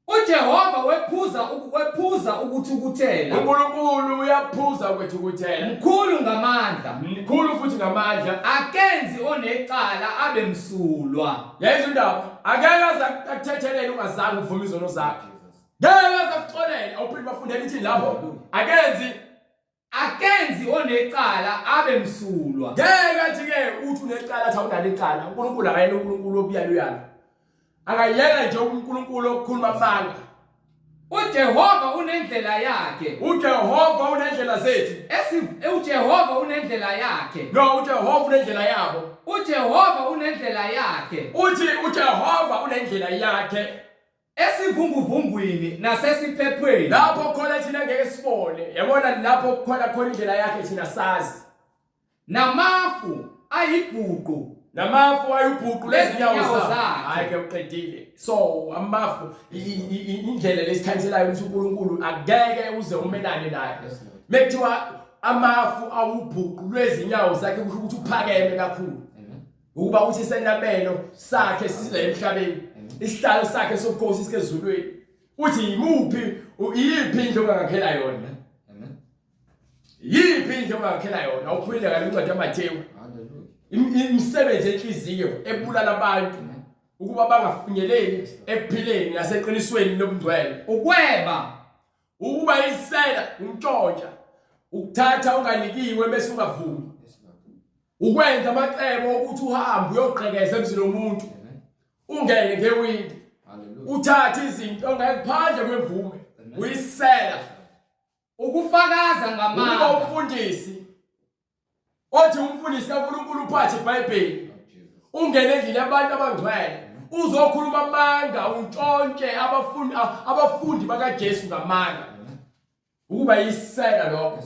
Speaker 1: uJehova wephuza ukuthukuthela.
Speaker 2: uNkulunkulu uyaphuza ukuthukuthela.
Speaker 1: Mkhulu ngamandla.
Speaker 2: Mkhulu futhi ngamandla.
Speaker 1: Akenzi onecala abe msulwa.
Speaker 2: Yezwa indaba. Akeke azakuthethelele ungazange uvume izono zakhe. Ngeke azakuxolela awuphinde bafundele ithi lapho.
Speaker 1: Akenzi onecala abe msulwa.
Speaker 2: Ngeke athi ke uthi unecala athi awunalo icala. uNkulunkulu akayena uNkulunkulu obuyaluyana. Akayena nje uNkulunkulu okukhuluma amanga.
Speaker 1: uJehova unendlela yakhe.
Speaker 2: uJehova unendlela zethu.
Speaker 1: uJehova unendlela yakhe.
Speaker 2: No, uJehova unendlela yabo.
Speaker 1: uJehova unendlela yakhe.
Speaker 2: Uthi uJehova unendlela yakhe.
Speaker 1: Esivunguvungwini nasesiphephweni.
Speaker 2: Lapho khona thina ngeke sibone. Yabona lapho khona indlela yakhe thina sazi.
Speaker 1: Namafu ayibhuqu.
Speaker 2: Namafu ayibhuqu lezinyawo
Speaker 1: zakhe.
Speaker 2: Hayi ke uqedile. So amafu indlela lesikhanyiselayo ukuthi uNkulunkulu akeke uze umelane naye. Mekuthiwa amafu awubhuqu lwezinyawo zakhe kusho ukuthi uphakeme kakhulu. Ukuba uthi senabelo sakhe sile emhlabeni. Isihlalo sakhe sobukhosi sikezulwini. Uthi yimuphi iyiphi indlu ongakhela yona? Yiphi indlu ongakhela yona? Uphinde ngale incwadi yaMathewu. Imisebenzi enhliziyo ebulala abantu ukuba bangafinyeleli ekuphileni naseqinisweni lobungcwele.
Speaker 1: Ukweba.
Speaker 2: Ukuba isela untshontsha. Ukuthatha ungalikiwe bese ungavumi. Ukwenza amacebo ukuthi uhambe uyoqhekeza emzini womuntu. Ungene ngewindi. Uthatha izinto ongekuphandle kwemvume. Uyisela.
Speaker 1: Ukufakaza ngamanga.
Speaker 2: Ukuba umfundisi. Othi umfundisi kaNkulunkulu uphathe iBhayibheli. Ungene endlini yabantu abangcwele. Uzokhuluma amanga untshontshe abafundi bakaJesu ngamanga. Ukuba yisela lokho.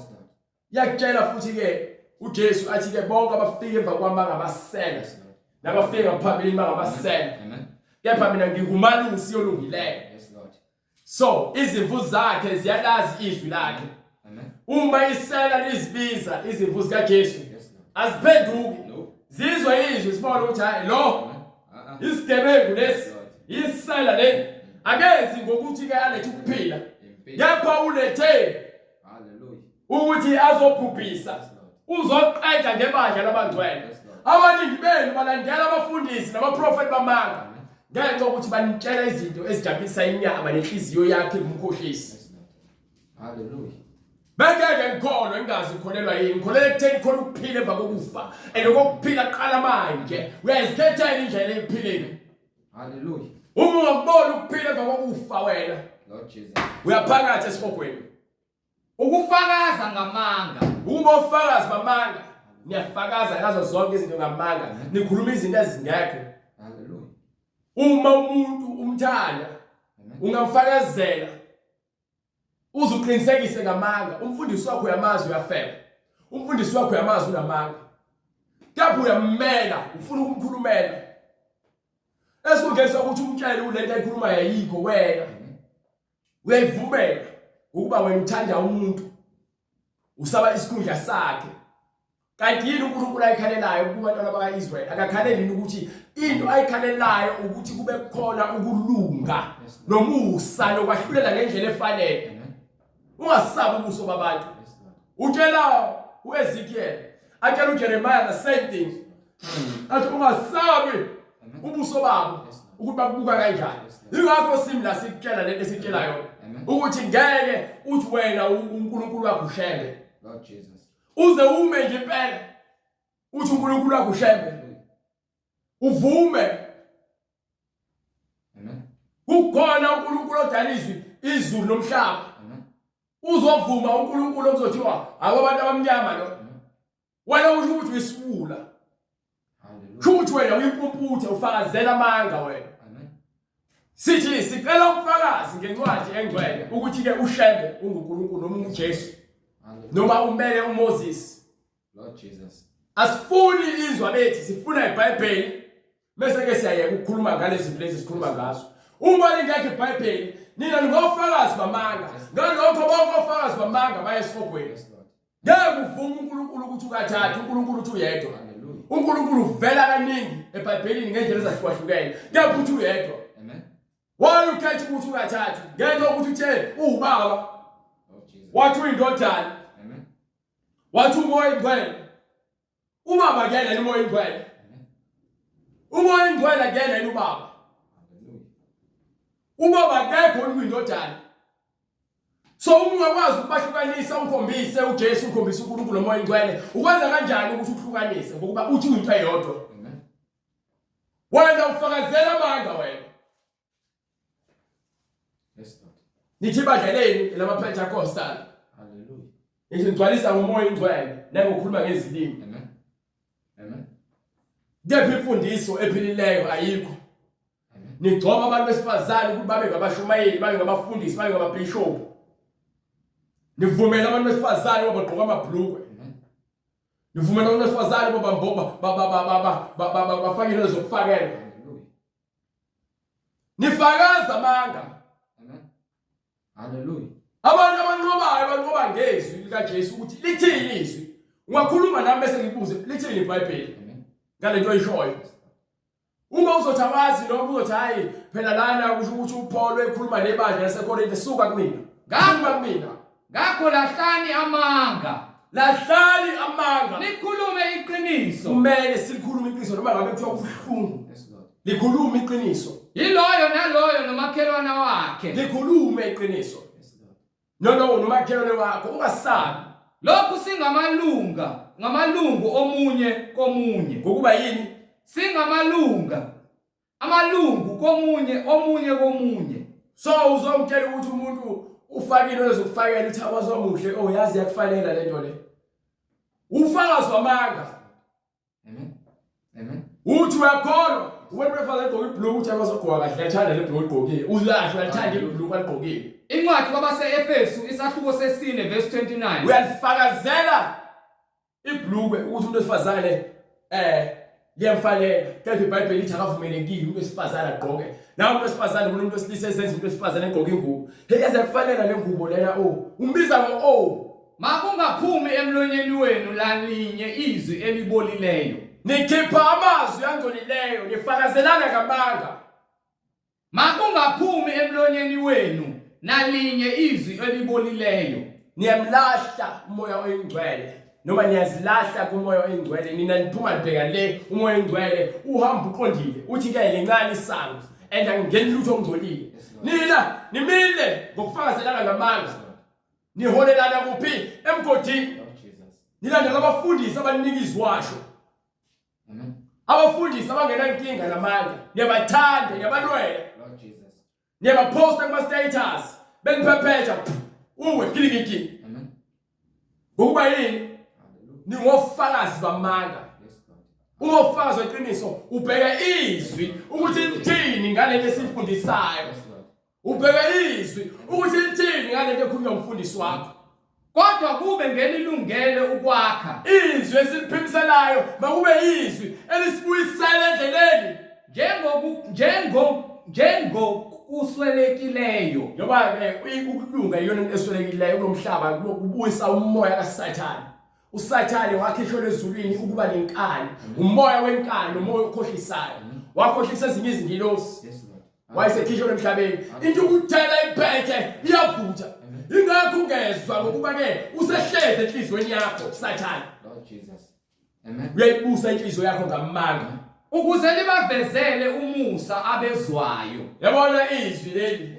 Speaker 2: Yakutshela futhi ke uJesu athi ke bonke abafika emva kwami bangabasela. Nabafika ngaphambili bangabasela. Kepha mina ngingumalusi olungileyo. So izimvu zakhe ziyalazi izwi lakhe. Uma isela lizibiza izimvu zikaJesu aziphenduki. Zizwa izwi sibona ukuthi hayi lo isigebengu lesi isela le akezi ngokuthi ke alethe ukuphila. Kepha ulethe ukuthi azobhubhisa. Uzoqeda ngebandla labangcwele. Abaningi benu balandela abafundisi nabaprofeti bamanga. Ngenxa ukuthi banitshela izinto ezijabulisa inyama nenhliziyo yakhe kumkhohlisi.
Speaker 1: Hallelujah.
Speaker 2: Bengeke ngikholwe ngingazi ngikholelwa yini. Ngikholelwa ekutheni khona ukuphila emva kokufa. Lokuphila qala manje. Uyazikhethela indlela eyiphileni.
Speaker 1: Hallelujah.
Speaker 2: Uma ungakubona ukuphila emva kokufa wena.
Speaker 1: Lord Jesus.
Speaker 2: Uyaphakathi esifogweni.
Speaker 1: Ukufakaza ngamanga.
Speaker 2: Uma ufakazi bamanga, niyafakaza ngazo zonke izinto ngamanga. Nikhuluma izinto ezingekho.
Speaker 1: Hallelujah.
Speaker 2: Uma umuntu umthanda, ungamfakazela. Uzuqinisekise ngamanga. Umfundisi wakho uyamazi uyafeba. Umfundisi wakho uyamazi unamanga. kepha uyamela ufuna ukumkhulumela esikungeza ukuthi umtshele ulento ayikhuluma yayikho wena uyayivumela ukuba wena uthanda umuntu usaba isikhundla sakhe kanti yini uNkulunkulu ayikhalelayo kubantwana bakaIsrael akakhaleli ukuthi into ayikhalelayo ukuthi kube khona ukulunga nomusa nokwahlulela ngendlela efanele ungasabi ubuso babantu utshela uEzekiel atshela uJeremiah the same thing athi ungasabi ubuso babo ukuthi bakubuka kanjani ingakho simla sikutshela lento esitshelayo ukuthi ngeke uthi wena uNkulunkulu wakho ushembe
Speaker 1: Lord Jesus
Speaker 2: uze ume nje impela uthi uNkulunkulu wakho ushembe uvume
Speaker 1: amen
Speaker 2: kukhona uNkulunkulu odalizwe izulu nomhlaba
Speaker 1: amen
Speaker 2: uzovuma uNkulunkulu okuzothiwa abantu abamnyama lo wena usho ukuthi uyisibula
Speaker 1: hallelujah
Speaker 2: ukuthi wena uyimpumputhe ufakazela amanga wena
Speaker 1: amen
Speaker 2: sithi sicela ubufakazi ngencwadi engcwele ukuthi ke ushembe unguNkulunkulu noma uJesu noma umele uMoses
Speaker 1: Lord Jesus
Speaker 2: asifuni izwa bethi sifuna iBhayibheli bese ke siyayeka ukukhuluma ngalezi zinto sikhuluma ngazo uma lingekho iBhayibheli nina ngofakazi bamanga ngalokho bonke ofakazi bamanga bayesifogweni ngeke uvuma uNkulunkulu ukuthi ukathatha uNkulunkulu uthi uyedwa uNkulunkulu uvela kaningi eBhayibhelini ngendlela ezahlukahlukene ngeke uthi uyedwa
Speaker 1: amen
Speaker 2: why ukhetha ukuthi ukathatha ngeke ukuthi uthe ubaba
Speaker 1: Lord Jesus
Speaker 2: wathi uyindodana
Speaker 1: amen
Speaker 2: wathi umoya ingcwele ubaba kuyena ni umoya ingcwele umoya ingcwele kuyena ni ubaba ubaba akekho uyindodana so uma ungakwazi ukubahlukanisa ukhombise uJesu ukhombise uNkulunkulu nomoya ingcwele ukwenza kanjani ukuthi uhlukanise ngokuba uthi uyinto eyodwa
Speaker 1: amen
Speaker 2: wena ufakazela amanga wena
Speaker 1: yes Lord
Speaker 2: nithi badlaleni lamaPentecostal
Speaker 1: hallelujah
Speaker 2: ngigcwalisa ngomoya ingcwele nangokhuluma ngezilimi
Speaker 1: amen amen
Speaker 2: kepha imfundiso ephilileyo ayikho
Speaker 1: amen
Speaker 2: nigcoba abantu besifazane ukuthi babe ngabashumayeli babe ngabafundisi babe ngababishop nivumela abantu besifazane abagqoka amabhlukwe nivumela abantu besifazane bafake into zokufakela nifakaza amanga
Speaker 1: amen hallelujah
Speaker 2: abantu abanqoba ngezwi likaJesu ukuthi lithini izwi ungakhuluma nami bese ngibuze lithini iBhayibheli
Speaker 1: amen
Speaker 2: ngalento oyishoyo uma uzothawazi noma uzothi hayi phela lana kusho ukuthi uPaul ekhuluma nebandla laseKorinte suka kumina ngapha kumina
Speaker 1: ngakho lahlani amanga nikhulume iqiniso
Speaker 2: kumele sikhulume iqiniso noma ngabe kuthiwa kubuhlungu
Speaker 1: yes Lord
Speaker 2: likhulume iqiniso
Speaker 1: yiloyo naloyo nomakhelwana wakhe
Speaker 2: likhulume iqiniso
Speaker 1: yes Lord
Speaker 2: nomakhelwane wakho ungasabi
Speaker 1: lokhu ngamalungu omunye komunye
Speaker 2: ngokuba yini
Speaker 1: amalungu komunye
Speaker 2: so uzomtshela ukuthi umuntu ufakile lezokufakela uthi abazomuhle yazi yakufanele lento le ufakazi wamanga
Speaker 1: amen amen
Speaker 2: uthi uyakholwa wena prefer egqoka ibhlue uthi abazogqoka kahle yathanda le blue egqokile ulahle uyathanda ibhlue aligqokile
Speaker 1: incwadi kwabase-Efesu isahluko sesine verse 29
Speaker 2: uyalifakazela ibhlue ukuthi umuntu wesifazane liyamfanele kepha iBhayibheli ithi akavumelekile umuntu wesifazane agqoke nawe umuntu wesifazane kunomuntu wesilisa esenza umuntu wesifazane egqoka ingubo yazi yakufanele le ngubo lena umbiza ngo
Speaker 1: makungaphumi emlonyeni wenu lalinye izwi elibolileyo
Speaker 2: nikhipha amazwi angcolileyo nifakazelana ngamanga
Speaker 1: makungaphumi emlonyeni wenu nalinye izwi elibolileyo
Speaker 2: niyamlahla umoya oyingcwele noma niyazilahla kumoya oyingcwele nina niphuma libheka le umoya oyingcwele uhamba uqondile uthi ke ngencane isango and angingeni lutho ongcolile nina nimile ngokufakazelana ngamanga niholelana kuphi emgodini nilandela abafundisi abaniniki izwasho
Speaker 1: amen
Speaker 2: abafundisi abangena inkinga namanga niyabathanda niyabalwela
Speaker 1: Lord Jesus
Speaker 2: niyabaposta kuma status beniphephetha uwe kilikiki
Speaker 1: amen
Speaker 2: ngokuba yini ningofakazi bamanga
Speaker 1: yes Lord
Speaker 2: ungofakazi weqiniso ubheka izwi ukuthi lithini ngalento esifundisayo
Speaker 1: yes Lord
Speaker 2: ubheka izwi ukuthi lithini ngalento ekhulunywa umfundisi wakho
Speaker 1: kodwa kube ngelilungele ukwakha
Speaker 2: izwi esiphimiselayo makube izwi elisibuyisela endleleni
Speaker 1: njengokuswelekileyo
Speaker 2: ngoba ukulunga iyona into eswelekileyo kulomhlaba kubuyisa umoya kaSathane. uSathane wakhishwa ezulwini ukuba lenkani, umoya wenkani nomoya okhohlisayo, wakhohlisa ezinye izingilosi. Wayesekhishwa emhlabeni into ukuthela iphethe iyavutha. Ingakho ungezwa ngokuba ke usehleze enhlizweni yakho Sathane.
Speaker 1: Lord Jesus. Amen.
Speaker 2: Uyayibusa inhliziyo yakho ngamanga
Speaker 1: ukuze libavezele umusa abezwayo.
Speaker 2: Yabona izwi leli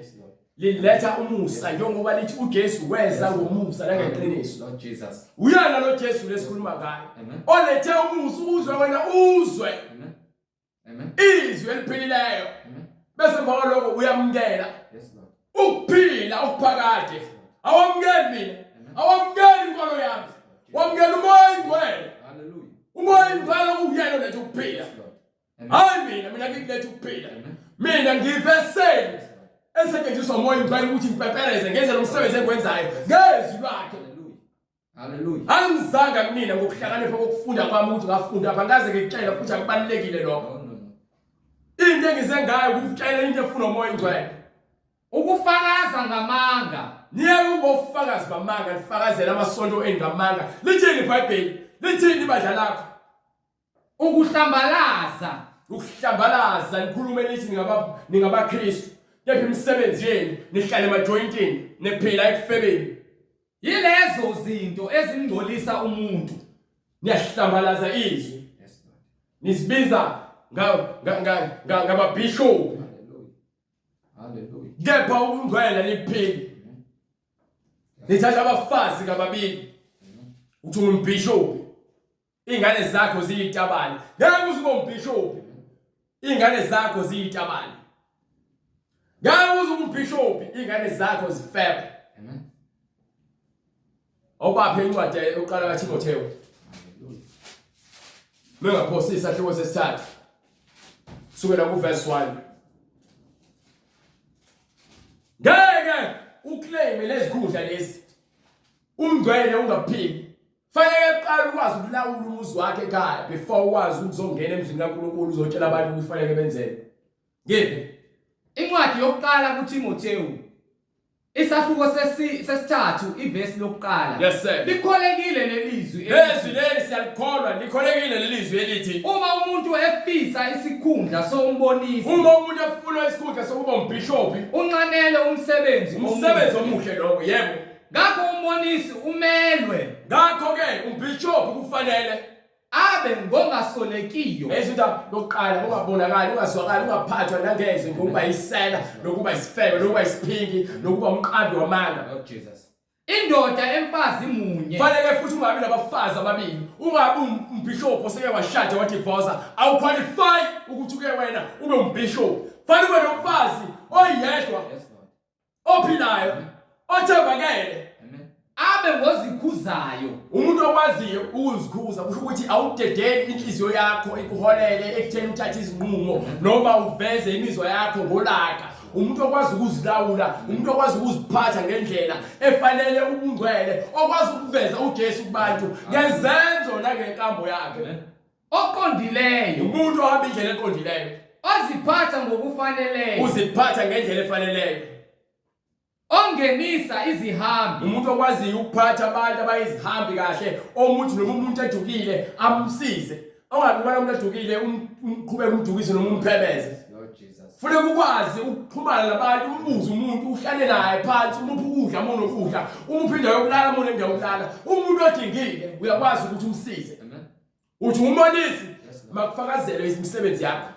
Speaker 2: liletha umusa njengoba lithi uJesu weza ngomusa nangeqiniso.
Speaker 1: Lord Jesus.
Speaker 2: Uyana lo Jesu lesikhuluma ngaye.
Speaker 1: Amen.
Speaker 2: Olethe umusa uzwe wena uzwe.
Speaker 1: Amen. Amen.
Speaker 2: Izwi eliphilileyo.
Speaker 1: Amen.
Speaker 2: Bese emva lokho uyamkela.
Speaker 1: Yes Lord.
Speaker 2: Ukuphila okuphakade. Awamkeli mina. Awamkeli inkolo yami. Wamkela umoya ingcwele.
Speaker 1: Hallelujah.
Speaker 2: Umoya ingcwele uyena oletha ukuphila. Hayi mina ngikuletha ukuphila. Mina ngivesele esetshenziswa umoya ingcwele ukuthi ngipepeleze ngenze lo msebenzi engwenzayo ngezwi lakhe.
Speaker 1: Hallelujah.
Speaker 2: Angizanga kumina ngokuhlakanipha kokufunda kwami ukuthi ngafunda apha ngaze ngikutshela futhi akubalekile lokho. Into engizengayo ukutshela into efuna umoya ingcwele.
Speaker 1: Ukufakaza ngamanga.
Speaker 2: Niye ubufakazi bamanga lifakazela amasonto engamanga. Lithini iBhayibheli? Lithini ibandla lakho?
Speaker 1: Ukuhlambalaza.
Speaker 2: Ukuhlambalaza likhulume lithi ningabaKristu. Kepha imisebenzi yenu nihlale emajointini nephila ekufebeni.
Speaker 1: Yilezo zinto ezingcolisa umuntu.
Speaker 2: Niyahlambalaza izwi. Nisibiza ngababishop.
Speaker 1: Hallelujah.
Speaker 2: Kepha ungcwele liphili. Nithatha abafazi ngababili. Uthi umbishop. Ingane zakho ziyitabane. Ngeke uze umbishop. Ingane zakho ziyitabane. Ngeke uze umbishop. Ingane zakho zifebe.
Speaker 1: Amen.
Speaker 2: Obaphe incwadi yokuqala kaTimotheo.
Speaker 1: Hallelujah.
Speaker 2: Mengaphosisa hloko sesithathu. Sukela kuverse 1. Ngeke uclaim lezikhundla lezi. Umngcwele ungaphili. Fanele uqale ukwazi ukulawula umuzi wakhe ekhaya before ukwazi ukuzongena emzini kaNkulunkulu uzotshela abantu ukuthi fanele benzele. Ngiphi?
Speaker 1: Incwadi yokuqala kuTimotheo. Isahluko sesithathu ivesi lokuqala.
Speaker 2: Yes sir.
Speaker 1: Likholekile lelizwi.
Speaker 2: Lezwi leli siyalikholwa, likholekile lelizwi elithi
Speaker 1: uma umuntu efisa isikhundla sombonisi.
Speaker 2: uma umuntu efuna isikhundla sokuba umbishop,
Speaker 1: unqanele umsebenzi
Speaker 2: omuhle lokho yebo.
Speaker 1: ngakho umbonisi umelwe.
Speaker 2: Ngakho ke umbishop kufanele
Speaker 1: abe ngongasolekiyo.
Speaker 2: Ezinto lokuqala ungabonakali, ungazwakali, ungaphathwa nangeze ngokuba isela, nokuba isifebe, nokuba isiphingi, nokuba umqambi wamanga.
Speaker 1: Lord Jesus. Indoda emfazi munye.
Speaker 2: Fanele futhi ungabi nabafazi ababili. Ungabi umbishop oseke washada wadivorce, awuqualify ukuthi uke wena ube umbishop. Fanele ube nomfazi oyedwa, ophilayo, othembakele.
Speaker 1: Abe ngozikhuzayo.
Speaker 2: Umuntu okwaziyo ukuzikhuza kusho ukuthi awudedeli inhliziyo yakho ekuholele ekutheni uthathe izinqumo noma uveze imizwa yakho ngolaka. Umuntu okwazi ukuzilawula, umuntu okwazi ukuziphatha ngendlela efanele ubungcwele, okwazi ukuveza uJesu kubantu ngezenzo nangenkambo yakhe.
Speaker 1: Oqondileyo.
Speaker 2: Umuntu ohamba indlela eqondileyo.
Speaker 1: Oziphatha ngokufaneleyo.
Speaker 2: Uziphatha ngendlela efaneleyo.
Speaker 1: Ongenisa izihambi.
Speaker 2: Umuntu okwazi ukuphatha abantu abayizihambi kahle, omuntu noma umuntu edukile amsize. Ongabona umuntu edukile umqhubeke umdukise noma umphebeze.
Speaker 1: Lord Jesus.
Speaker 2: Funeka ukwazi ukuxhumana nabantu, umbuze umuntu, uhlale naye phansi, umuphe ukudla mona ukudla, umuphe indawo yokulala mona indawo yokulala. Umuntu odingile uyakwazi ukuthi umsize.
Speaker 1: Amen.
Speaker 2: Uthi umbonisi makufakazele imisebenzi yakho.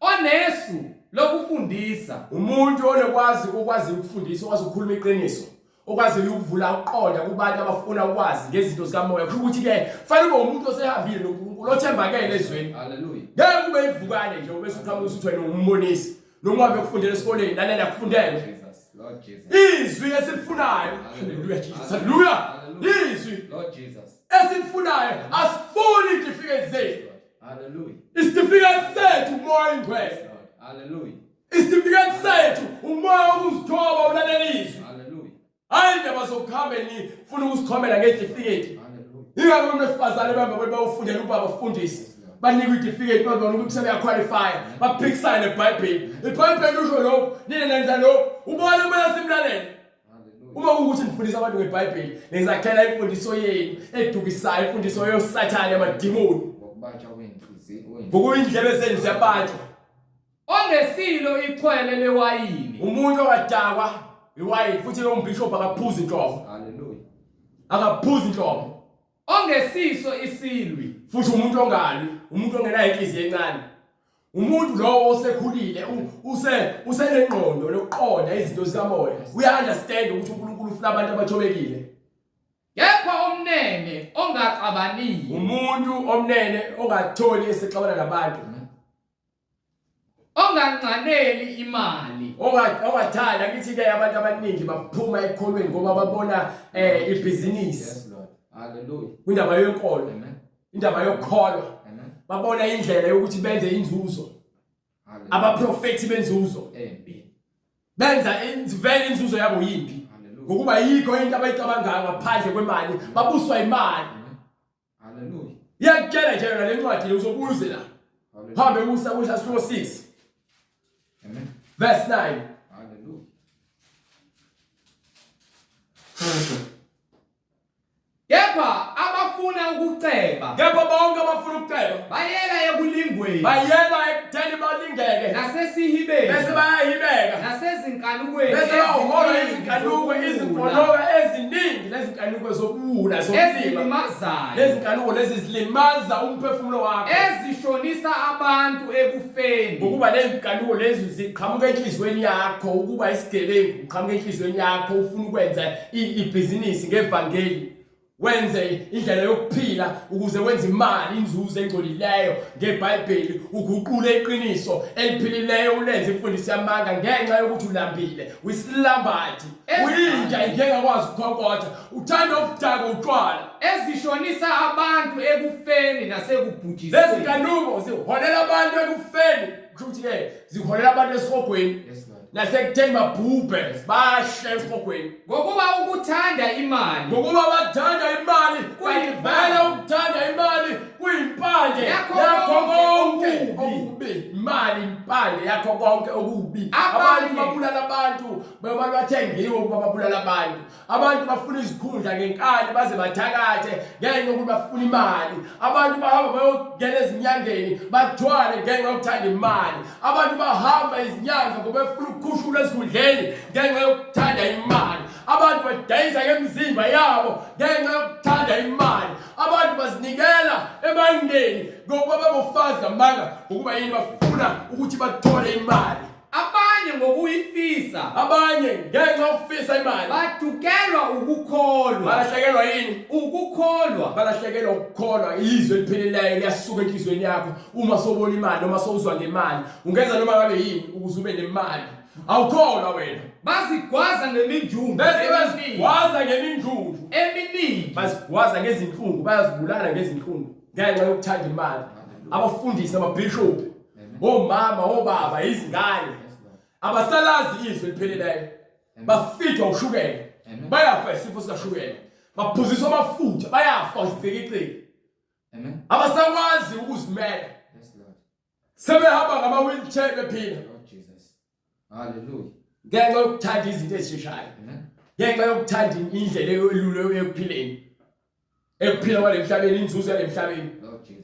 Speaker 1: Onesu lokufundisa.
Speaker 2: Umuntu onekwazi ukufundisa, okwazi ukukhuluma iqiniso, okwazi ukuvula uqonda kubantu abafuna ukwazi ngezinto zikamoya. Kusho ukuthi ke fanele ube umuntu osehambile noNkulunkulu, othembakele ezweni.
Speaker 1: Hallelujah.
Speaker 2: Ngeke ube ivukane nje ubese uqhamuka uthi wena umbonisi noma ngabe ukufundela esikoleni lalela kufundele.
Speaker 1: Jesus. Lord Jesus.
Speaker 2: Izwi esifunayo. Hallelujah Jesus. Hallelujah. Izwi
Speaker 1: Lord Jesus.
Speaker 2: esifunayo asifuni certificate zethu.
Speaker 1: Hallelujah.
Speaker 2: Certificate sethu umoya ingcwele.
Speaker 1: Hallelujah.
Speaker 2: Certificate sethu umoya wokuzithoba ulalelizwe.
Speaker 1: Hallelujah.
Speaker 2: hayi indaba zokuhamba nifuna ukusikhomela ngetifiketi. Ingakho umuntu wesifazane bamba bayofundela ukuba abafundisi banika idifiketi babona ukuthi sebeyaqualify baphikisana neBhayibheli. iBhayibheli usho lokho nina nenza lokho ubone kumele simlalele. Uma ukuthi nifundisa abantu ngeBhayibheli nizakhela imfundiso yenu edukisayo, imfundiso yosathane amadimoni
Speaker 1: ngokubanjwa kwenhliziyo
Speaker 2: ngokuyindlebe zenu ziyabanjwa.
Speaker 1: Ongesilo ichwele lewayini
Speaker 2: Umuntu owadakwa iwayini futhi lo mbishop akaphuza inhlobo.
Speaker 1: Haleluya.
Speaker 2: Akaphuza inhlobo.
Speaker 1: Ongesiso isilwi
Speaker 2: Futhi umuntu ongali, umuntu ongenayo inhliziyo encane. Umuntu lo osekhulile usenengqondo lokuqonda izinto zikamoya. Uya understand ukuthi uNkulunkulu ufuna abantu abathobekile.
Speaker 1: kepha omnene ongaxabaniyo.
Speaker 2: Umuntu omnene ongatholi esexabana nabantu.
Speaker 1: Onganqaneli imali.
Speaker 2: Ongathanda ukuthi ke abantu abaningi baphuma ekholweni ngoba babona ibhizinisi.
Speaker 1: Yes Lord. Haleluya.
Speaker 2: Indaba yenkolo.
Speaker 1: Amen.
Speaker 2: Indaba yokukholwa.
Speaker 1: Amen.
Speaker 2: Babona indlela yokuthi benze inzuzo.
Speaker 1: Haleluya.
Speaker 2: Abaprofeti benzuzo. Benza vele inzuzo yabo yimpi.
Speaker 1: Haleluya.
Speaker 2: Ngokuba yikho into abayicabanga ngaphandle kwemali, babuswa imali.
Speaker 1: Haleluya.
Speaker 2: Iyakutshela nje yona le ncwadi uzobuze la. Hambe kusa 6.
Speaker 1: Amen.
Speaker 2: Verse 9.
Speaker 1: Haleluya. Kepha abafuna ukuceba
Speaker 2: Kepha bonke abafuna ukuceba
Speaker 1: bayela ekulingweni
Speaker 2: bayela ekutheni balingeke
Speaker 1: nasesihibeni
Speaker 2: bese bayahibeka
Speaker 1: nasezinkanukweni
Speaker 2: bese bahola izinkanuko izimponoka eziningi lezinkanuko zobuwula zokulima
Speaker 1: ezilimazayo
Speaker 2: lezinkanuko lezi zilimaza umphefumulo wakho
Speaker 1: ezishonisa abantu ekufeni
Speaker 2: ngokuba lezinkanuko lezi ziqhamuka enhlizweni yakho ukuba isigebengu uqhamuka enhlizweni yakho ufuna ukwenza ibhizinisi ngevangeli wenze indlela yokuphila ukuze wenze imali inzuzo engcolileyo ngeBhayibheli uguqule iqiniso eliphilileyo ulenze imfundiso yamanga ngenxa yokuthi ulambile uyisilambati uyinja ingekwazi ukukhonkotha uthanda ukudaka utshwala
Speaker 1: ezishonisa abantu ekufeni nasekubhujisweni
Speaker 2: lezinkanuko ziholela abantu ekufeni kushuthi ke ziholela abantu esihogweni nasekutheni babhubhe bahle esihogweni
Speaker 1: ngokuba ukuthanda imali
Speaker 2: ngokuba bathanda imali kuyivela ukuthanda imali kuyimpande yakho konke okubi imali impande yakho konke okubi abantu babulala abantu bathengiwe ukuba babulala abantu bafuna izikhundla ngenkani baze bathakathe ngenxa yokuthi bafuna imali abantu bahamba bayongena ezinyangeni bathwale ngenxa yokuthanda imali abantu bahamba izinyanga ngoba befuna ukukhushula esikhundleni ngenxa yokuthanda imali abantu badayisa ngemizimba yabo ngenxa yokuthanda imali abantu bazinikela ebangeni ngoba babofazi ngamanga ngokuba yini bafuna ukuthi bathole imali
Speaker 1: abanye ngokuyifisa
Speaker 2: abanye ngenxa yokufisa imali
Speaker 1: bathukelwa ukukholwa
Speaker 2: balahlekelwa yini
Speaker 1: ukukholwa
Speaker 2: balahlekelwa ukukholwa izwe lipheleleyo liyasuka enhlizweni yakho uma sobona imali noma sowuzwa ngemali ungenza noma ngabe yini ukuze ube nemali awukholwa wena
Speaker 1: bazigwaza ngeminjunju
Speaker 2: bese bazigwaza ngeminjunju
Speaker 1: eminingi
Speaker 2: bazigwaza ngezinhlungu bayazibulala ngezinhlungu ngenxa yokuthanda imali abafundisi amabishop omama obaba izingane abasalazi izwe lipheleleyo bafithwa ushukela bayafa isifo sikashukela baphuziswa amafutha bayafa isibhekiceki abasakwazi ukuzimela sebehamba ngama wheelchair bephila
Speaker 1: haleluya
Speaker 2: ngenxa yokuthanda izinto ezisheshayo ngenxa yokuthanda indlela elula yokuphileni ekuphila kwalemhlabeni inzuzo yalemhlabeni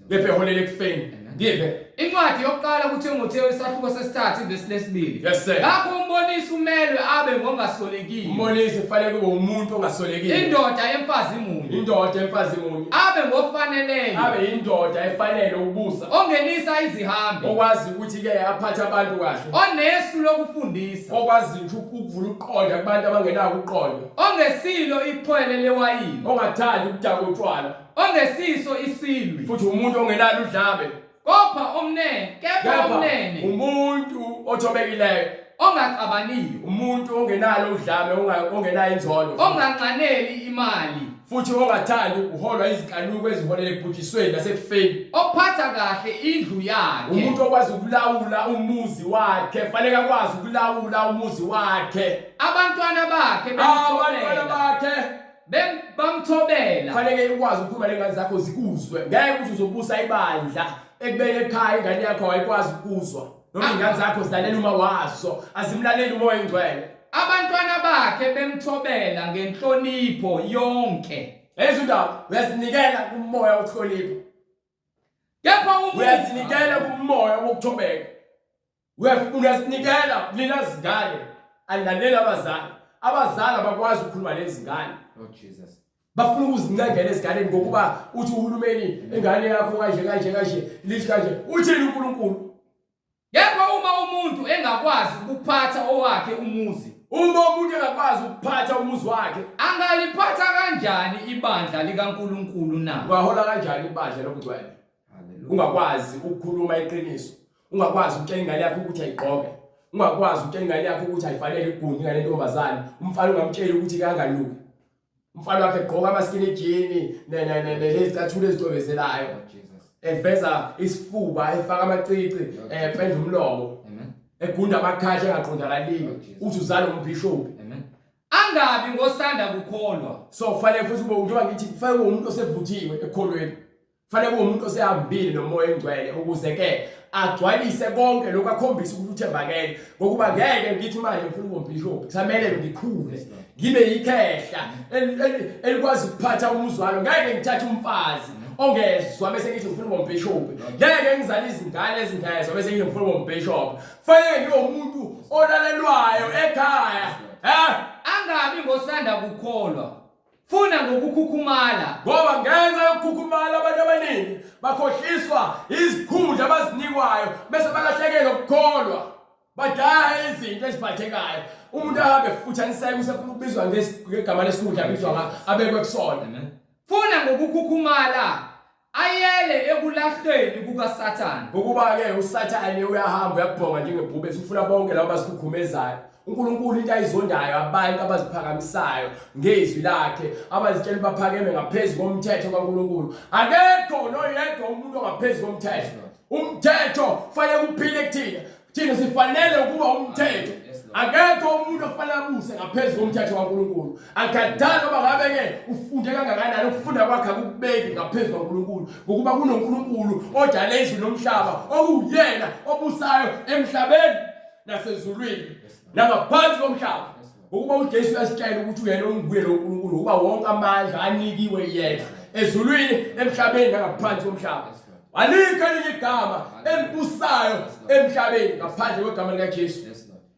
Speaker 2: kepha eholela ekufeni ngibe
Speaker 1: incwadi yokuqala kuTimotheyu isahluko sesithathu ivesi lesibili
Speaker 2: yes sir
Speaker 1: lapho umbonisi umelwe abe ngongasolekile
Speaker 2: umbonisi kufanele kube umuntu ongasolekile
Speaker 1: indoda emfazi munye abe ngofaneleyo
Speaker 2: abe indoda efanele ukubusa
Speaker 1: ongenisa izihambi
Speaker 2: okwazi ukuthi ke aphathe abantu kahle
Speaker 1: onesu lokufundisa
Speaker 2: okwazi ukuvula uqonda kubantu abangenako uqondo
Speaker 1: ongesilo ichwele lewayini
Speaker 2: ongathandi ukudaka utshwala
Speaker 1: ongesiso isilwi
Speaker 2: futhi umuntu ongenalo udlabe
Speaker 1: kepha omnene
Speaker 2: umuntu othobekileyo
Speaker 1: ongaxabaniyo
Speaker 2: umuntu ongenalo udlame ongenayo inzondo
Speaker 1: onganqaneli imali
Speaker 2: futhi ongathandi ukuholwa izinkanuko eziholela ekubhujisweni nasekufeni.
Speaker 1: Ophatha kahle indlu yakhe.
Speaker 2: Umuntu okwazi ukulawula umuzi wakhe, fanele akwazi ukulawula umuzi wakhe.
Speaker 1: Abantwana bakhe bamthobela.
Speaker 2: Fanele ukwazi ukukhuluma nengane zakho zikuzwe. Ngeke ukuthi uzobusa ibandla ekubele ekhaya ingane yakho ayikwazi ukuzwa. Noma ingane zakho zilalela uma waso, azimlaleli umoya engcwele.
Speaker 1: Abantwana bakhe bemthobela ngenhlonipho yonke.
Speaker 2: Ezindaba uyazinikela kumoya wokuhlonipha.
Speaker 1: Kepha umuntu
Speaker 2: uyazinikela kumoya wokuthobeka. Uyazinikela lina zingane alalela abazali. Abazali abakwazi ukukhuluma lezi zingane.
Speaker 1: Lord Jesus.
Speaker 2: Bafuna ukuzincengela eziganeni ngokuba uthi uhulumeni ingane yakho kanje lithi kanje uthini uNkulunkulu.
Speaker 1: Kepha uma umuntu engakwazi ukuphatha owakhe umuzi,
Speaker 2: uma umuntu engakwazi ukuphatha umuzi wakhe,
Speaker 1: angaliphatha kanjani ibandla likaNkulunkulu na?
Speaker 2: Ungahola kanjani ibandla lokugcwele? Ungakwazi ukukhuluma iqiniso, ungakwazi ukutshela ingane yakho ukuthi ayigqoke, ungakwazi ukutshela ingane yakho ukuthi ayifanele igundi ingane yentombazane, umfana ungamtshela ukuthi kangaluki. Umfana wakhe egqoka amaskini ejini nezicathulo ezicobezelayo. Eveza isifuba, efaka amacici, ependa umlomo. Egunda amakhaya angaqondakaliyo. Uthi uzala umbishop.
Speaker 1: Angabi ngosanda kukholwa.
Speaker 2: So kufanele futhi ube njengoba ngithi kufanele ube umuntu osevuthiwe ekholweni. Kufanele ube umuntu osehambile nomoya engcwele ukuze ke agcwalise konke lokho akhombisa ukuthi uthembakele. Ngokuba ngeke ngithi manje ngifuna ube umbishop. Kusamele ngikhule. Ngibe yikhehla elikwazi ukuphatha umuzwalo. Ngeke ngithathe umfazi ongezwa bese ngithi ngifuna ube umbishop. Ngeke ngizale izingane ezingezwa bese ngithi ngifuna ube umbishop. Fanele ngibe umuntu olalelwayo ekhaya.
Speaker 1: Angabi ngosanda kukholwa. Funa ngokukhukhumala.
Speaker 2: Ngoba ngenxa yokukhukhumala abantu abaningi bakhohliswa izikhundla abazinikwayo bese balahlekelwa ukukholwa. Badaya izinto eziphathekayo. Umuntu ahambe futhaniseke usefuna ukubizwa ngegama lesikhundla abizwa abekwe kusona.
Speaker 1: Funa ngokukhukhumala. Ayele ekulahleni kukaSathane.
Speaker 2: Ngokuba ke uSathane uyahamba uyabhonga njengebhubhe ufuna bonke labo basikukhumezayo. uNkulunkulu into ayizondayo abantu abaziphakamisayo ngezwi lakhe abazitshela baphakeme ngaphezulu komthetho kaNkulunkulu. Akekho noyedwa umuntu ongaphezulu komthetho. Umthetho kufanele kuphile kuthina. Thina sifanele ukuba umthetho. Akekho umuntu ofanele abuse ngaphezulu komthetho kaNkulunkulu. Akadala oba ngabe ke ufunde kangakanani ukufunda kwakhe akubeki ngaphezulu kaNkulunkulu ngokuba kunoNkulunkulu odala izulu nomhlaba okuyena obusayo emhlabeni nasezulwini nangaphansi komhlaba. Ngokuba uJesu uyasitshela ukuthi uyena onguye lo uNkulunkulu ukuba wonke amandla anikiwe yena ezulwini emhlabeni nangaphansi komhlaba. Wanika elinye igama elibusayo emhlabeni ngaphandle kwegama likaJesu.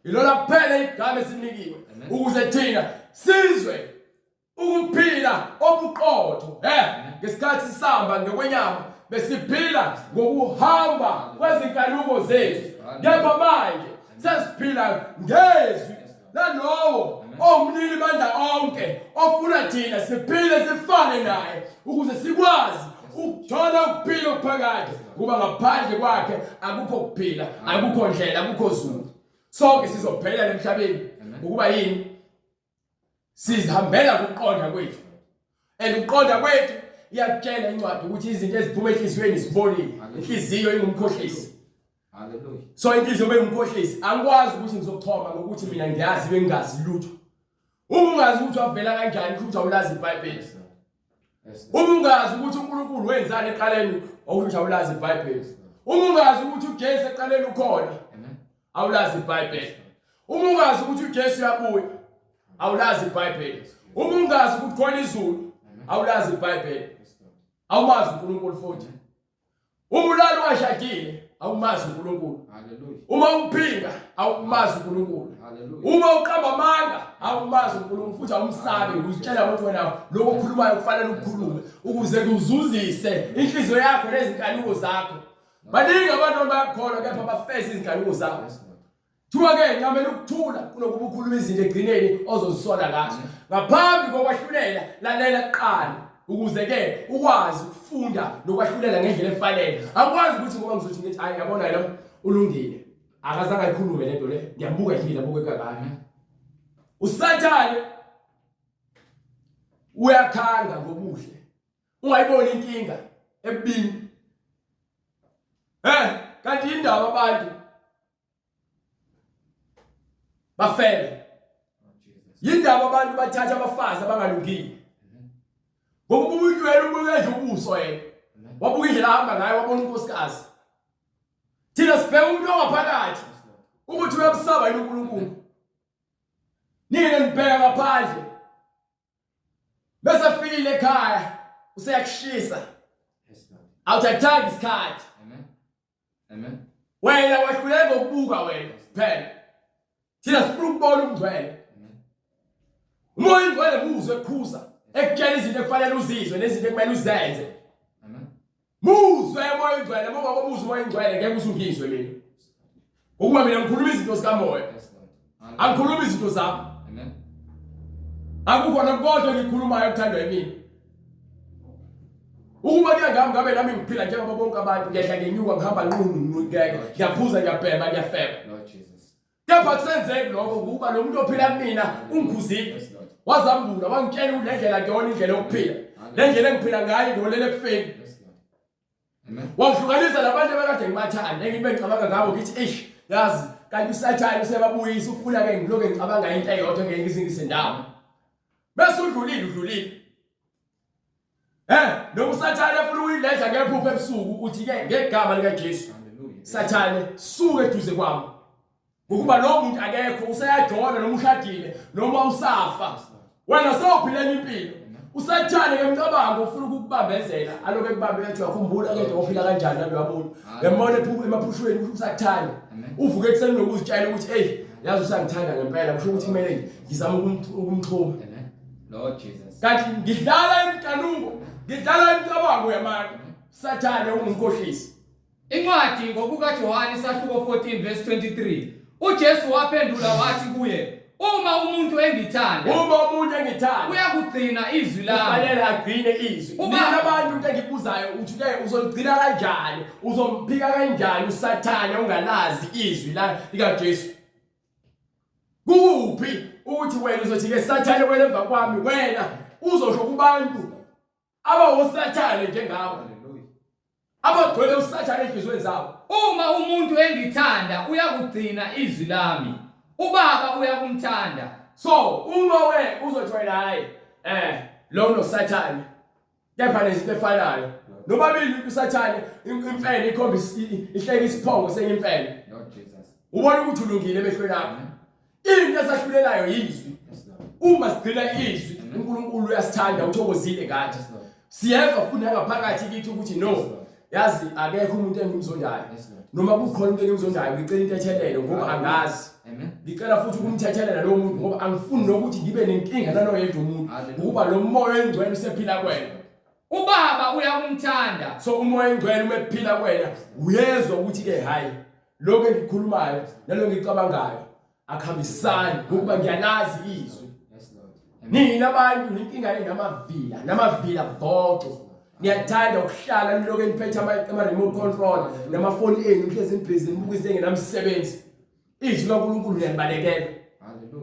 Speaker 2: Ilona kuphela igama esinikiwe ukuze thina sizwe ukuphila obuqotho ngesikhathi sihamba ngokwenyama besiphila ngokuhamba kwezinkanuko zethu. Kepha manje sesiphila ngezwi lalowo omnini mandla onke ofuna thina siphile sifane naye ukuze sikwazi ukuthola ukuphila okuphakathi kuba ngaphandle kwakhe akukho kuphila, akukho ndlela, akukho zulu. Sonke sizophelela emhlabeni ukuba yini sizihambela ukuqonda kwethu. Ukuqonda kwethu iyakutshela incwadi ukuthi izinto eziphuma enhliziyweni sibonile. Inhliziyo ingumkhohlisi.
Speaker 1: Hallelujah.
Speaker 2: So inhliziyo bengumkhohlisi angikwazi ukuthi ngizokuthoma ngokuthi mina ngiyazi bengazi lutho. Uma ungazi ukuthi wavela kanjani futhi awulazi iBhayibheli. Uma ungazi ukuthi uNkulunkulu wenzani eqaleni awusho awulazi iBhayibheli. Uma ungazi ukuthi uJesu eqaleni ukhona awulazi iBhayibheli. Uma ungazi ukuthi uJesu uyabuya awulazi iBhayibheli. Uma ungazi ukuthi khona izulu awulazi iBhayibheli. Awumazi uNkulunkulu futhi. Uma ulala washadile awumazi uNkulunkulu.
Speaker 1: Hallelujah.
Speaker 2: Uma uphinga awumazi uNkulunkulu.
Speaker 1: Hallelujah.
Speaker 2: Uma uqamba amanga awumazi uNkulunkulu futhi awumsabi uzitshela abantu wena lokho okhulumayo kufanele ukukhulume ukuze kuzuzise inhliziyo yakho nezinkanuko zakho. Baningi abantu abakholwa kepha bafeza izinkanuko zakho. Thuka ke ngamela ukuthula kunokuba ukhuluma izinto egcineni ozozisola ngazo. Ngaphambi kokwahlulela lalela kuqala ukuze ke ukwazi ukufunda nokwahlulela ngendlela efanele. Akwazi ukuthi ngoba ngizothi ngithi hayi yabona lo ulungile. Akazange ayikhulume lento le. Ngiyabuka yini abuke kangaka. uSathane uyakhanga ngobuhle ungayiboni inkinga ebini kanti indaba abantu bafele yindaba abantu bathatha abafazi abangalungile ngokuba umuntu wena ubuke nje ubuso yena wabuka indlela ahamba ngayo wabona unkosikazi thina sibheka umuntu ongaphakathi ukuthi uyabusaba yini uNkulunkulu nina nibheka ngaphandle bese fikile ekhaya useyakushisa awuthathanga isikhathi
Speaker 1: Amen.
Speaker 2: wena wahluleka ngokubuka wena phela thina sifuna ukubona umngcwele umoya ingcwele muzwe ekukhuza ekutshela izinto ekufanele uzizwe nezinto ekumele uzenze muzwe umoya ingcwele ngoba ngomuzi umoya ingcwele ngeke usungizwe mina ukuba mina ngikhuluma izinto zikamoya angikhuluma izinto zami akukho nakodwa ngikhulumayo okuthandwa yimina ukuba kuyangami ngabe nami ngiphila njengoba bonke abantu ngiyehla ngenyuka ngihamba nqunu ngeke ngiyaphuza ngiyabhema ngiyafeba
Speaker 1: Lord Jesus.
Speaker 2: kepha kusenzeki lokho ukuba lo muntu ophila kumina ungikhuzile wazambula wangitshela ukuthi le ndlela ngiyona indlela yokuphila le ndlela engiphila ngayo ngiyolele ekufeni wangihlukanisa labantu abekade ngibathanda engibe ngicabanga ngabo ngithi yazi kanti usathane usebabuyisa ufuna ke ngiloke ngicabanga into eyodwa ngeke ngizingise ndawo bese udlulile noma usathane ufuna ukuyiletha ngephupho ebusuku uthi ke ngegama lika Jesu sathane suke eduze kwami ukuba lo muntu akekho useyajona noma ushadile noma usafa wena sowuphile impilo usathane ngemcabango ufuna ukukubambezela aloke ekubambe ethi wakhumbula ke ophila kanjani nalo yabona ngembona emaphushweni ukuthi usathane uvuke ekseni nokuzitshela ukuthi yazi usangithanda ngempela kusho ukuthi kumele ngizama ukumthuma
Speaker 1: Lord Jesus.
Speaker 2: kanti ngidlala emkanungo ngidlala imicabango yabantu sathane ungumkhohlisi
Speaker 1: Incwadi ngokuka Johane isahluko 14 verse 23 uJesu waphendula wathi kuye uma umuntu engithanda uyakugcina izwi lami
Speaker 2: kufanele agcine izwi mina abantu into engikubuzayo uthi ke uzoligcina kanjani uzomphika kanjani usathane ungalazi izwi la lika Jesu kuphi ukuthi wena uzothi ke sathane wena emva kwami wena uzosho kubantu abawosathane njengabo abagcwele usathane enhlizweni zabo
Speaker 1: uma umuntu engithanda uyakugcina izwi lami ubaba uyakumthanda
Speaker 2: so uma uzothi wena hayi lo nosathane kepha nezinto efanayo nobabili usathane imfene ikhombisa ihleka isiphongo senyimfene
Speaker 1: Lord Jesus.
Speaker 2: ubona ukuthi ulungile emehlweni akho into esahlulelayo yizwi uma sigcina izwi uNkulunkulu uyasithanda uthokozile ngathi siyezwa futhi ngaphakathi kithi ukuthi no yazi akekho umuntu engimzondayo noma kukhona umuntu engimzondayo ngicela into ethelele ngoba angazi ngicela futhi ukumthethelela lo muntu ngoba angifuni nokuthi ngibe nenkinga nanoyedwa umuntu ukuba lo moya engcwele usephila kwena
Speaker 1: ubaba uyakumthanda
Speaker 2: so umoya engcwele umephila kwena uyezwa ukuthi ke hayi lokho engikhulumayo nalo ngicabangayo akuhambisani ngoba ngiyalazi izwi nina abantu inkinga namavila voco niyathanda ukuhlala niloko eniphethe ama remote control namafoni enu nihlezi nibhizi nibuka izinto engenamsebenzi izwi laNkulunkulu liyabalekela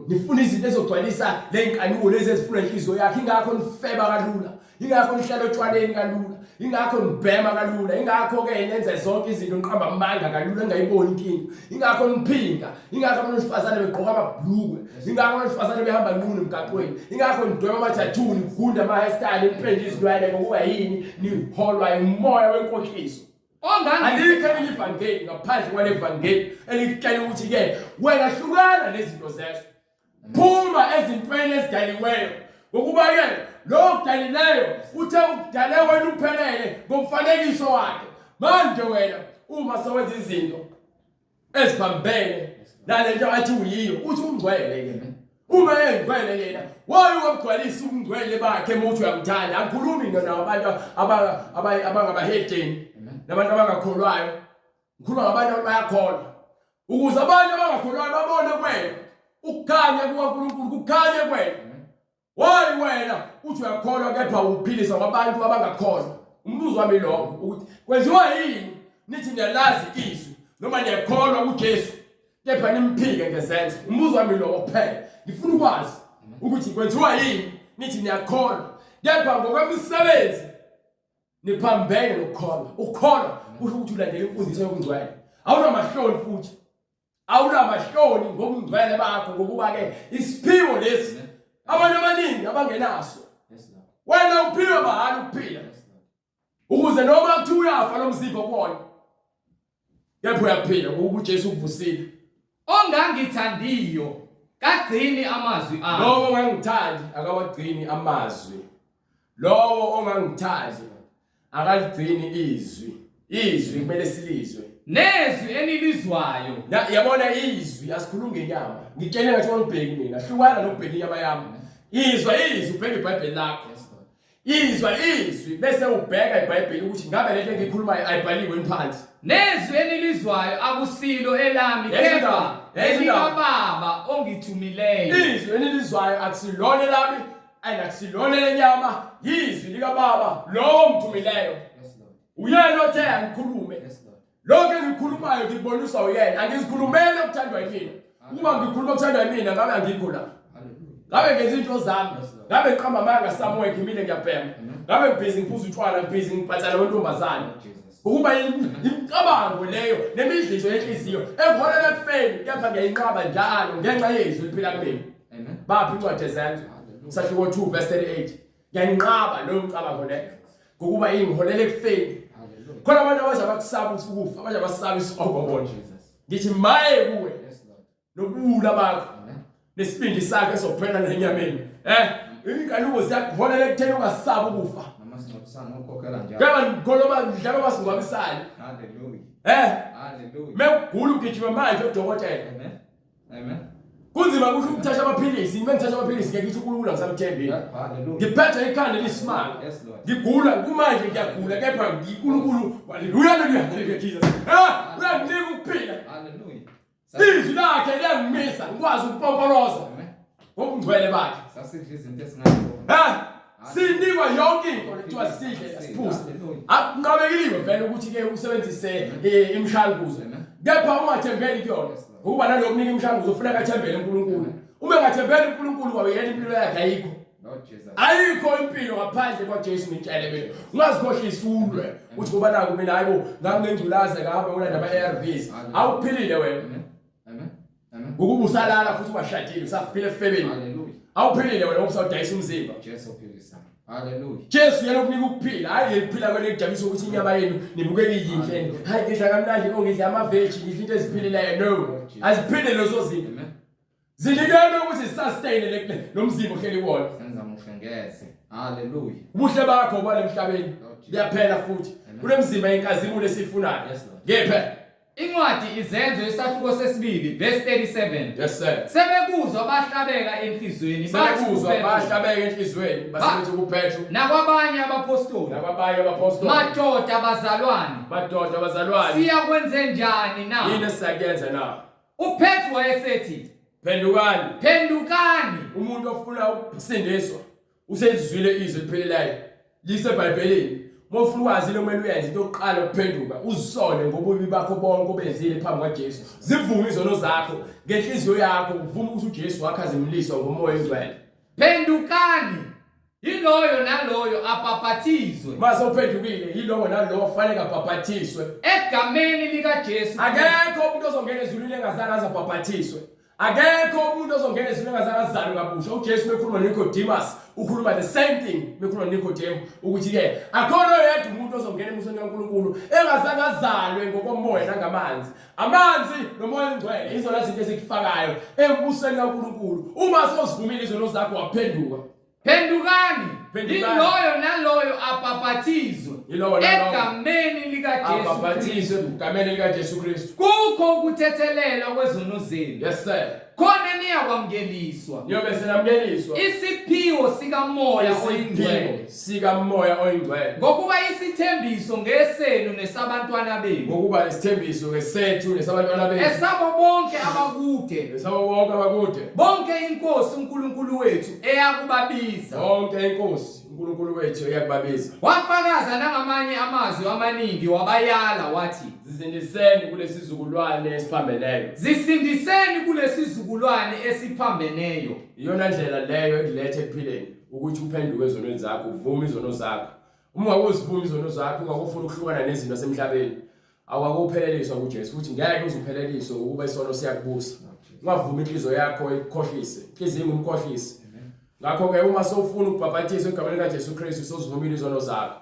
Speaker 2: nifuna izinto ezogcwalisa lenkanuko lezi ezifuna inhliziyo yakhe ingakho nifeba kalula ingakho nihlala etshwaleni kalula ingakho nibhema kalula ingakho ke nenze zonke izinto niqamba amanga kalula engayiboni inkinga ingakho niphinga ingakho abesifazane begqoka amabhlukwe ingakho abesifazane behamba nqunu emgaqweni ingakho nidweba amathathuni gunda ama hairstyle nipende izilwane ngokuba yini niholwa umoya wenkohliso alikho elivangeli ngaphandle kwalevangeli elikutshela ukuthi ke wena hlukana nezinto zezo phuma ezintweni ezidaliweyo ngokuba ke lo kudalileyo uthe ukudale wena uphelele ngomfanekiso wakhe manje wena uma sewenza izinto eziphambene nalento athi uyiyo uthi ungcwele ke uma engcwele yena waye ukugcwalisa ubungcwele bakhe muthi uyamthanda angikhulumi nabantu abangabahedeni nabantu abangakholwayo ngikhuluma ngabantu abayakholwa ukuze abantu abangakholwayo babone kwena ukukhanya kukaNkulunkulu kukhanye kwena wayi wena uthi uyakholwa kepha uphilisa kwabantu abangakholwa umbuzo wami lo ukuthi kwenziwa yini nithi niyalazi izwi noma niyakholwa kuJesu kepha nimphike ngezenzo umbuzo wami lo kuphela ngifuna ukwazi ukuthi kwenziwa yini nithi niyakholwa Kepha ngokwemisebenzi niphambene nokukholwa. Ukukholwa kusho ukuthi ulandela imfundiso yokungcwele. Awunamahloni futhi. Awunamahloni ngobungcwele bakho ngokuba ke isiphiwo lesi abantu abaningi abangenaso. Wena uphiwe mahhala ukuphila. Ukuze noma kuthiwa uyafa lo mzimba kuwona. Kepha uyaphila ngoba uJesu ukuvusile.
Speaker 1: Ongangithandiyo kagcini amazwi ami.
Speaker 2: Lowo ongangithandi akawagcini amazwi. Lowo ongangithandi akaligcini izwi. Izwi kumele silizwe.
Speaker 1: Nezwi enilizwayo.
Speaker 2: Yabona izwi asikhulumi ngenyama. Ngitshele ngathi ngibheki mina. Hlukana nokubheka inyama yami. Izwi ubheke iBhayibheli lakho. Izwi bese ubheka iBhayibheli ukuthi ngabe lento engikhulumayo ayibhaliwe phansi.
Speaker 1: Nezwi enilizwayo akusilo elami kepha elikaBaba ongithumileyo.
Speaker 2: Izwi enilizwayo akusilona elami ayinakusilona lenyama. Izwi likaBaba lo ongithumileyo. Uyena othe angikhulume. Lokho engikhulumayo ngibonisa uyena. Angizikhulumele ukuthandwa yimina. Uma ngikhuluma ukuthandwa yimina ngabe angikho la. Ngabe ngenza into zami. Ngabe ngiqamba amanga Samuel ngimile ngiyabhema. Ngabe ngibhizi ngiphuza utshwala ngibhizi ngiphathana nontombazana. Ukuba imicabango leyo nemidlizo yenhliziyo eholela ekufeni kepha ngiyayinqaba njalo ngenxa yezwi liphila kumina.
Speaker 1: Amen.
Speaker 2: Baphi incwadi yezenzo sahluko 2 verse 38. Ngiyayinqaba lo mcabango leyo ngokuba ingiholela ekufeni. Khona abantu abaje bakusaba ukufa, abaje basaba isiqobobona. Ngithi maye kuwe. Nobula bakho. Nesibindi sakhe sokuphela nenyameni. Inkaluko ziyakuholela ekutheni ungasaba ukufa.
Speaker 1: Namasingcwabisana ukhokhela njalo.
Speaker 2: Kaba ngikhuluma njalo basingcwabisana.
Speaker 1: Hallelujah. Hallelujah.
Speaker 2: Mekugula ugijima manje udokotela.
Speaker 1: Amen. Amen.
Speaker 2: Kunzima ukuthi ukuthatha amaphilisi, ngithatha amaphilisi ngiyakithi ukulula ngisamthembile.
Speaker 1: Hallelujah.
Speaker 2: Ngiphethe ikhanda lisimanga.
Speaker 1: Yes Lord.
Speaker 2: Ngigula kumanje ngiyagula kepha uNkulunkulu haleluya haleluya Jesus. Uyanginika ukuphila.
Speaker 1: Hallelujah.
Speaker 2: Izwi lakhe liyangimisa ngikwazi ukupompoloza.
Speaker 1: Amen.
Speaker 2: Ngobungcwele bakhe.
Speaker 1: Sasidla izinto esingayibona.
Speaker 2: Sinikwa yonke into lethiwa sidle siphuze. Akunqabekile vele ukuthi ke usebenzise imshanguzo. Kepha ungathembeli kuyona. Ukuba nalokunika imshanguzo ufuna kathembele uNkulunkulu. Uma engathembeli uNkulunkulu wayena impilo yakhe ayikho.
Speaker 1: Lord Jesus.
Speaker 2: Ayikho impilo ngaphandle kwaJesu ngitshele mina. Ungazikhohlisa ulwe uthi ngoba naku mina hayibo nganginengculaza ngabe unanda ama-ARVs. Awuphilile wena.
Speaker 1: Amen. Amen.
Speaker 2: Ukuba usalala futhi ungashadile usaphila efebeni.
Speaker 1: Hallelujah.
Speaker 2: Awuphilile wena usawudayisa umzimba.
Speaker 1: Jesu uphilisa. Hallelujah.
Speaker 2: Jesu yena ukunika ukuphila hayi ngiphila kwena ekujabisa ukuthi inyama yenu nibukeke iyinhle. Hayi ngidla kamnandi ngidla ama-veg ngidla into eziphilileyo no. Aziphile lezo zinto.
Speaker 1: Amen.
Speaker 2: Zinikele ukuthi sustain lo mzimba ohleli kuwona.
Speaker 1: Senza muhlengeze. Hallelujah.
Speaker 2: Ubuhle bakho bale emhlabeni buyaphela futhi. Kunemzimba yenkazimulo esifunayo.
Speaker 1: Yes Lord.
Speaker 2: Ngephe
Speaker 1: Incwadi izenzo isahluko sesibili verse 37.
Speaker 2: Yes sir.
Speaker 1: Sebekuzwa bahlabeka enhlizweni
Speaker 2: Sebekuzwa bahlabeka enhlizweni basebenza kuPetro
Speaker 1: nakwabanye abapostoli
Speaker 2: nababanye abapostoli.
Speaker 1: madoda bazalwane siyakwenze njani na?
Speaker 2: Yini esiyakenza na?
Speaker 1: uPetro wayesethi Pendukani.
Speaker 2: Umuntu ofuna ukusindiswa usenzizwile izwi liphelelayo. LiseBhayibhelini. Mofuna ukwazi lo kumele uyenze into yokuqala ukuphenduka uzisole ngobubi bakho bonke obenzile phambi kwaJesu. Zivume izono zakho ngenhliziyo yakho uvuma ukuthi uJesu wakhe azimliswa ngomoya oyingcwele.
Speaker 1: Pendukani. Yiloyo naloyo abhaphathizwe.
Speaker 2: Mase uphendukile yilowo nalowo kufanele abhaphathiswe
Speaker 1: egameni likaJesu.
Speaker 2: Akekho umuntu ozongena ezulwini engazange azabhaphathiswe. Akekho umuntu ozongena ezulwini engazange azalwe kabusha. uJesu bekhuluma noNicodemus ukhuluma the same thing bekhuluma noNicodemus ukuthi ke akhona oyedwa umuntu ozongena emuseni kaNkulunkulu engazange azalwe ngokomoya nangamanzi. Amanzi nomoya oyingcwele izona zinto ezikufakayo embusweni kaNkulunkulu. Uma sozivumile izono zakho waphenduka.
Speaker 1: Pendukani. Yiloyo naloyo abhaphathizwe egameni likaJesu.
Speaker 2: Abhaphathizwe egameni likaJesu Kristu.
Speaker 1: Kukho ukuthethelelwa kwezono zenu.
Speaker 2: Yes sir.
Speaker 1: Khona niyakwamukeliswa.
Speaker 2: Niyobe senamukeliswa.
Speaker 1: Isiphiwo sikamoya oyingcwele.
Speaker 2: Sikamoya oyingcwele.
Speaker 1: Ngokuba isithembiso ngesenu nesabantwana benu.
Speaker 2: Ngokuba isithembiso ngesethu nesabantwana benu.
Speaker 1: Esabo bonke abakude.
Speaker 2: Esabo bonke abakude.
Speaker 1: Bonke inkosi uNkulunkulu wethu eyakubabiza.
Speaker 2: Bonke inkosi uNkulunkulu wethu uyakubabiza.
Speaker 1: Wafakaza nangamanye amazwi amaningi wabayala wathi,
Speaker 2: zisindiseni kulesi sizukulwane esiphambeneyo.
Speaker 1: Zisindiseni kulesi sizukulwane esiphambeneyo.
Speaker 2: Iyona ndlela leyo ekulethe ekuphileni ukuthi uphenduke ezonweni zakho, uvume izono zakho. Uma ungakuzivuma izono zakho, ungakufuna ukuhlukana nezinto zasemhlabeni, awukupheleliswa kuJesu futhi ngeke uzupheleliswe ukuba isono siyakubusa. Ungavumi inhliziyo yakho ikukhohlise. Inhliziyo ingumkhohlisi. Ngakho ke uma sowufuna ukubhaphathizwa egameni likaJesu Kristu sozivumile izono zakho.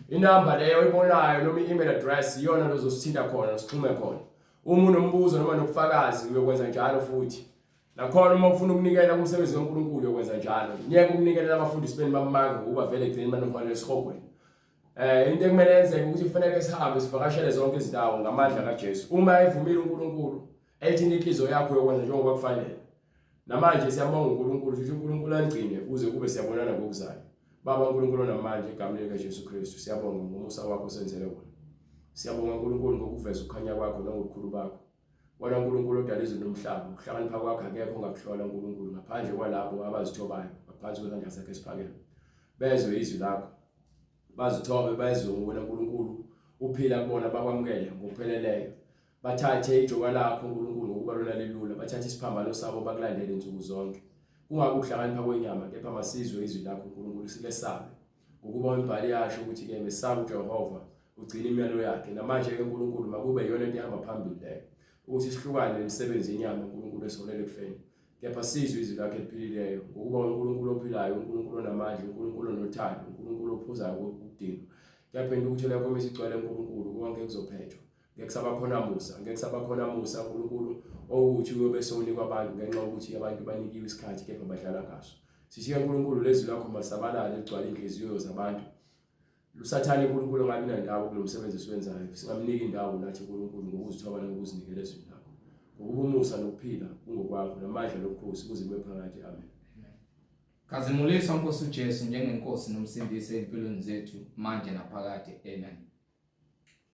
Speaker 2: Inamba leyo oyibonayo noma i-email address iyona lozosithinta khona, sixhume khona. Uma unombuzo noma nokufakazi uyokwenza njalo futhi. Nakhona uma ufuna ukunikela kumsebenzi kaNkulunkulu uyokwenza njalo. Ngeke ukunikelela abafundisi beni bamanga ukuba vele egcini manokhona lesihogweni. Into ekumele yenzeke ukuthi kufanele sihambe sivakashele zonke izindawo ngamandla kaJesu. Uma evumile uNkulunkulu ethi inhliziyo yakho yokwenza njengoba kufanele. Namanje siyabonga uNkulunkulu ukuthi uNkulunkulu angcine kuze kube siyabonana ngokuzayo. Baba uNkulunkulu namanje egameni likaJesu Kristu siyabonga ngomusa wakho osenzele wona. Siyabonga uNkulunkulu ngokuveza ukukhanya kwakho nangokukhulu bakho. Wona uNkulunkulu odala izulu nomhlaba, ukuhlakanipha kwakho akekho ongakuhlola uNkulunkulu ngaphandle kwalabo abazithobayo ngaphansi kwesandla sakhe esiphakeme. Bezwe izwi lakho. Bazithobe bezwe wona uNkulunkulu uphila kubona bakwamukele ngokupheleleyo. Bathathe ijoka lakho uNkulunkulu ngokuba lona lelula, bathathe isiphambano sabo bakulandele insuku zonke. Kungabe ukuhlakanipha kwenyama kepha masizwe izwi lakho uNkulunkulu silesabe. Ngokuba umbhali yasho ukuthi ke mesabe uJehova ugcina imiyalo yakhe. Namanje ke uNkulunkulu makube yona into ehamba phambili leyo. Ukuthi sihlukane nemisebenzi yenyama uNkulunkulu esonele kufeni. Kepha sizwe izwi lakhe eliphilileyo ngokuba uNkulunkulu ophilayo, uNkulunkulu onamandla, uNkulunkulu onothando, uNkulunkulu ophuzayo ukudinga. Kepha into ukuthi lakho mesigcwele uNkulunkulu konke kuzophethwa. Ngeke sabakhona musa, ngeke sabakhona musa uNkulunkulu ukuthi uyobe sonika abantu ngenxa ukuthi abantu banikiwe isikhathi kepha badlala ngaso. Sishiya uNkulunkulu lezwi lakho malisabalale ligcwale inhliziyo zabantu. Lusathane uNkulunkulu ngabi nandawo kulomsebenzi esiwenzayo. Singamniki indawo nathi uNkulunkulu ngokuzithoba nokuzinikela ezweni lakho. Ngokuba umusa nokuphila kungokwakho namandla lokhosi kuze kube phakathi. Amen.
Speaker 1: Khazimulisa uNkosi uJesu njengenkosi nomsindisi empilweni zethu manje naphakade. Amen.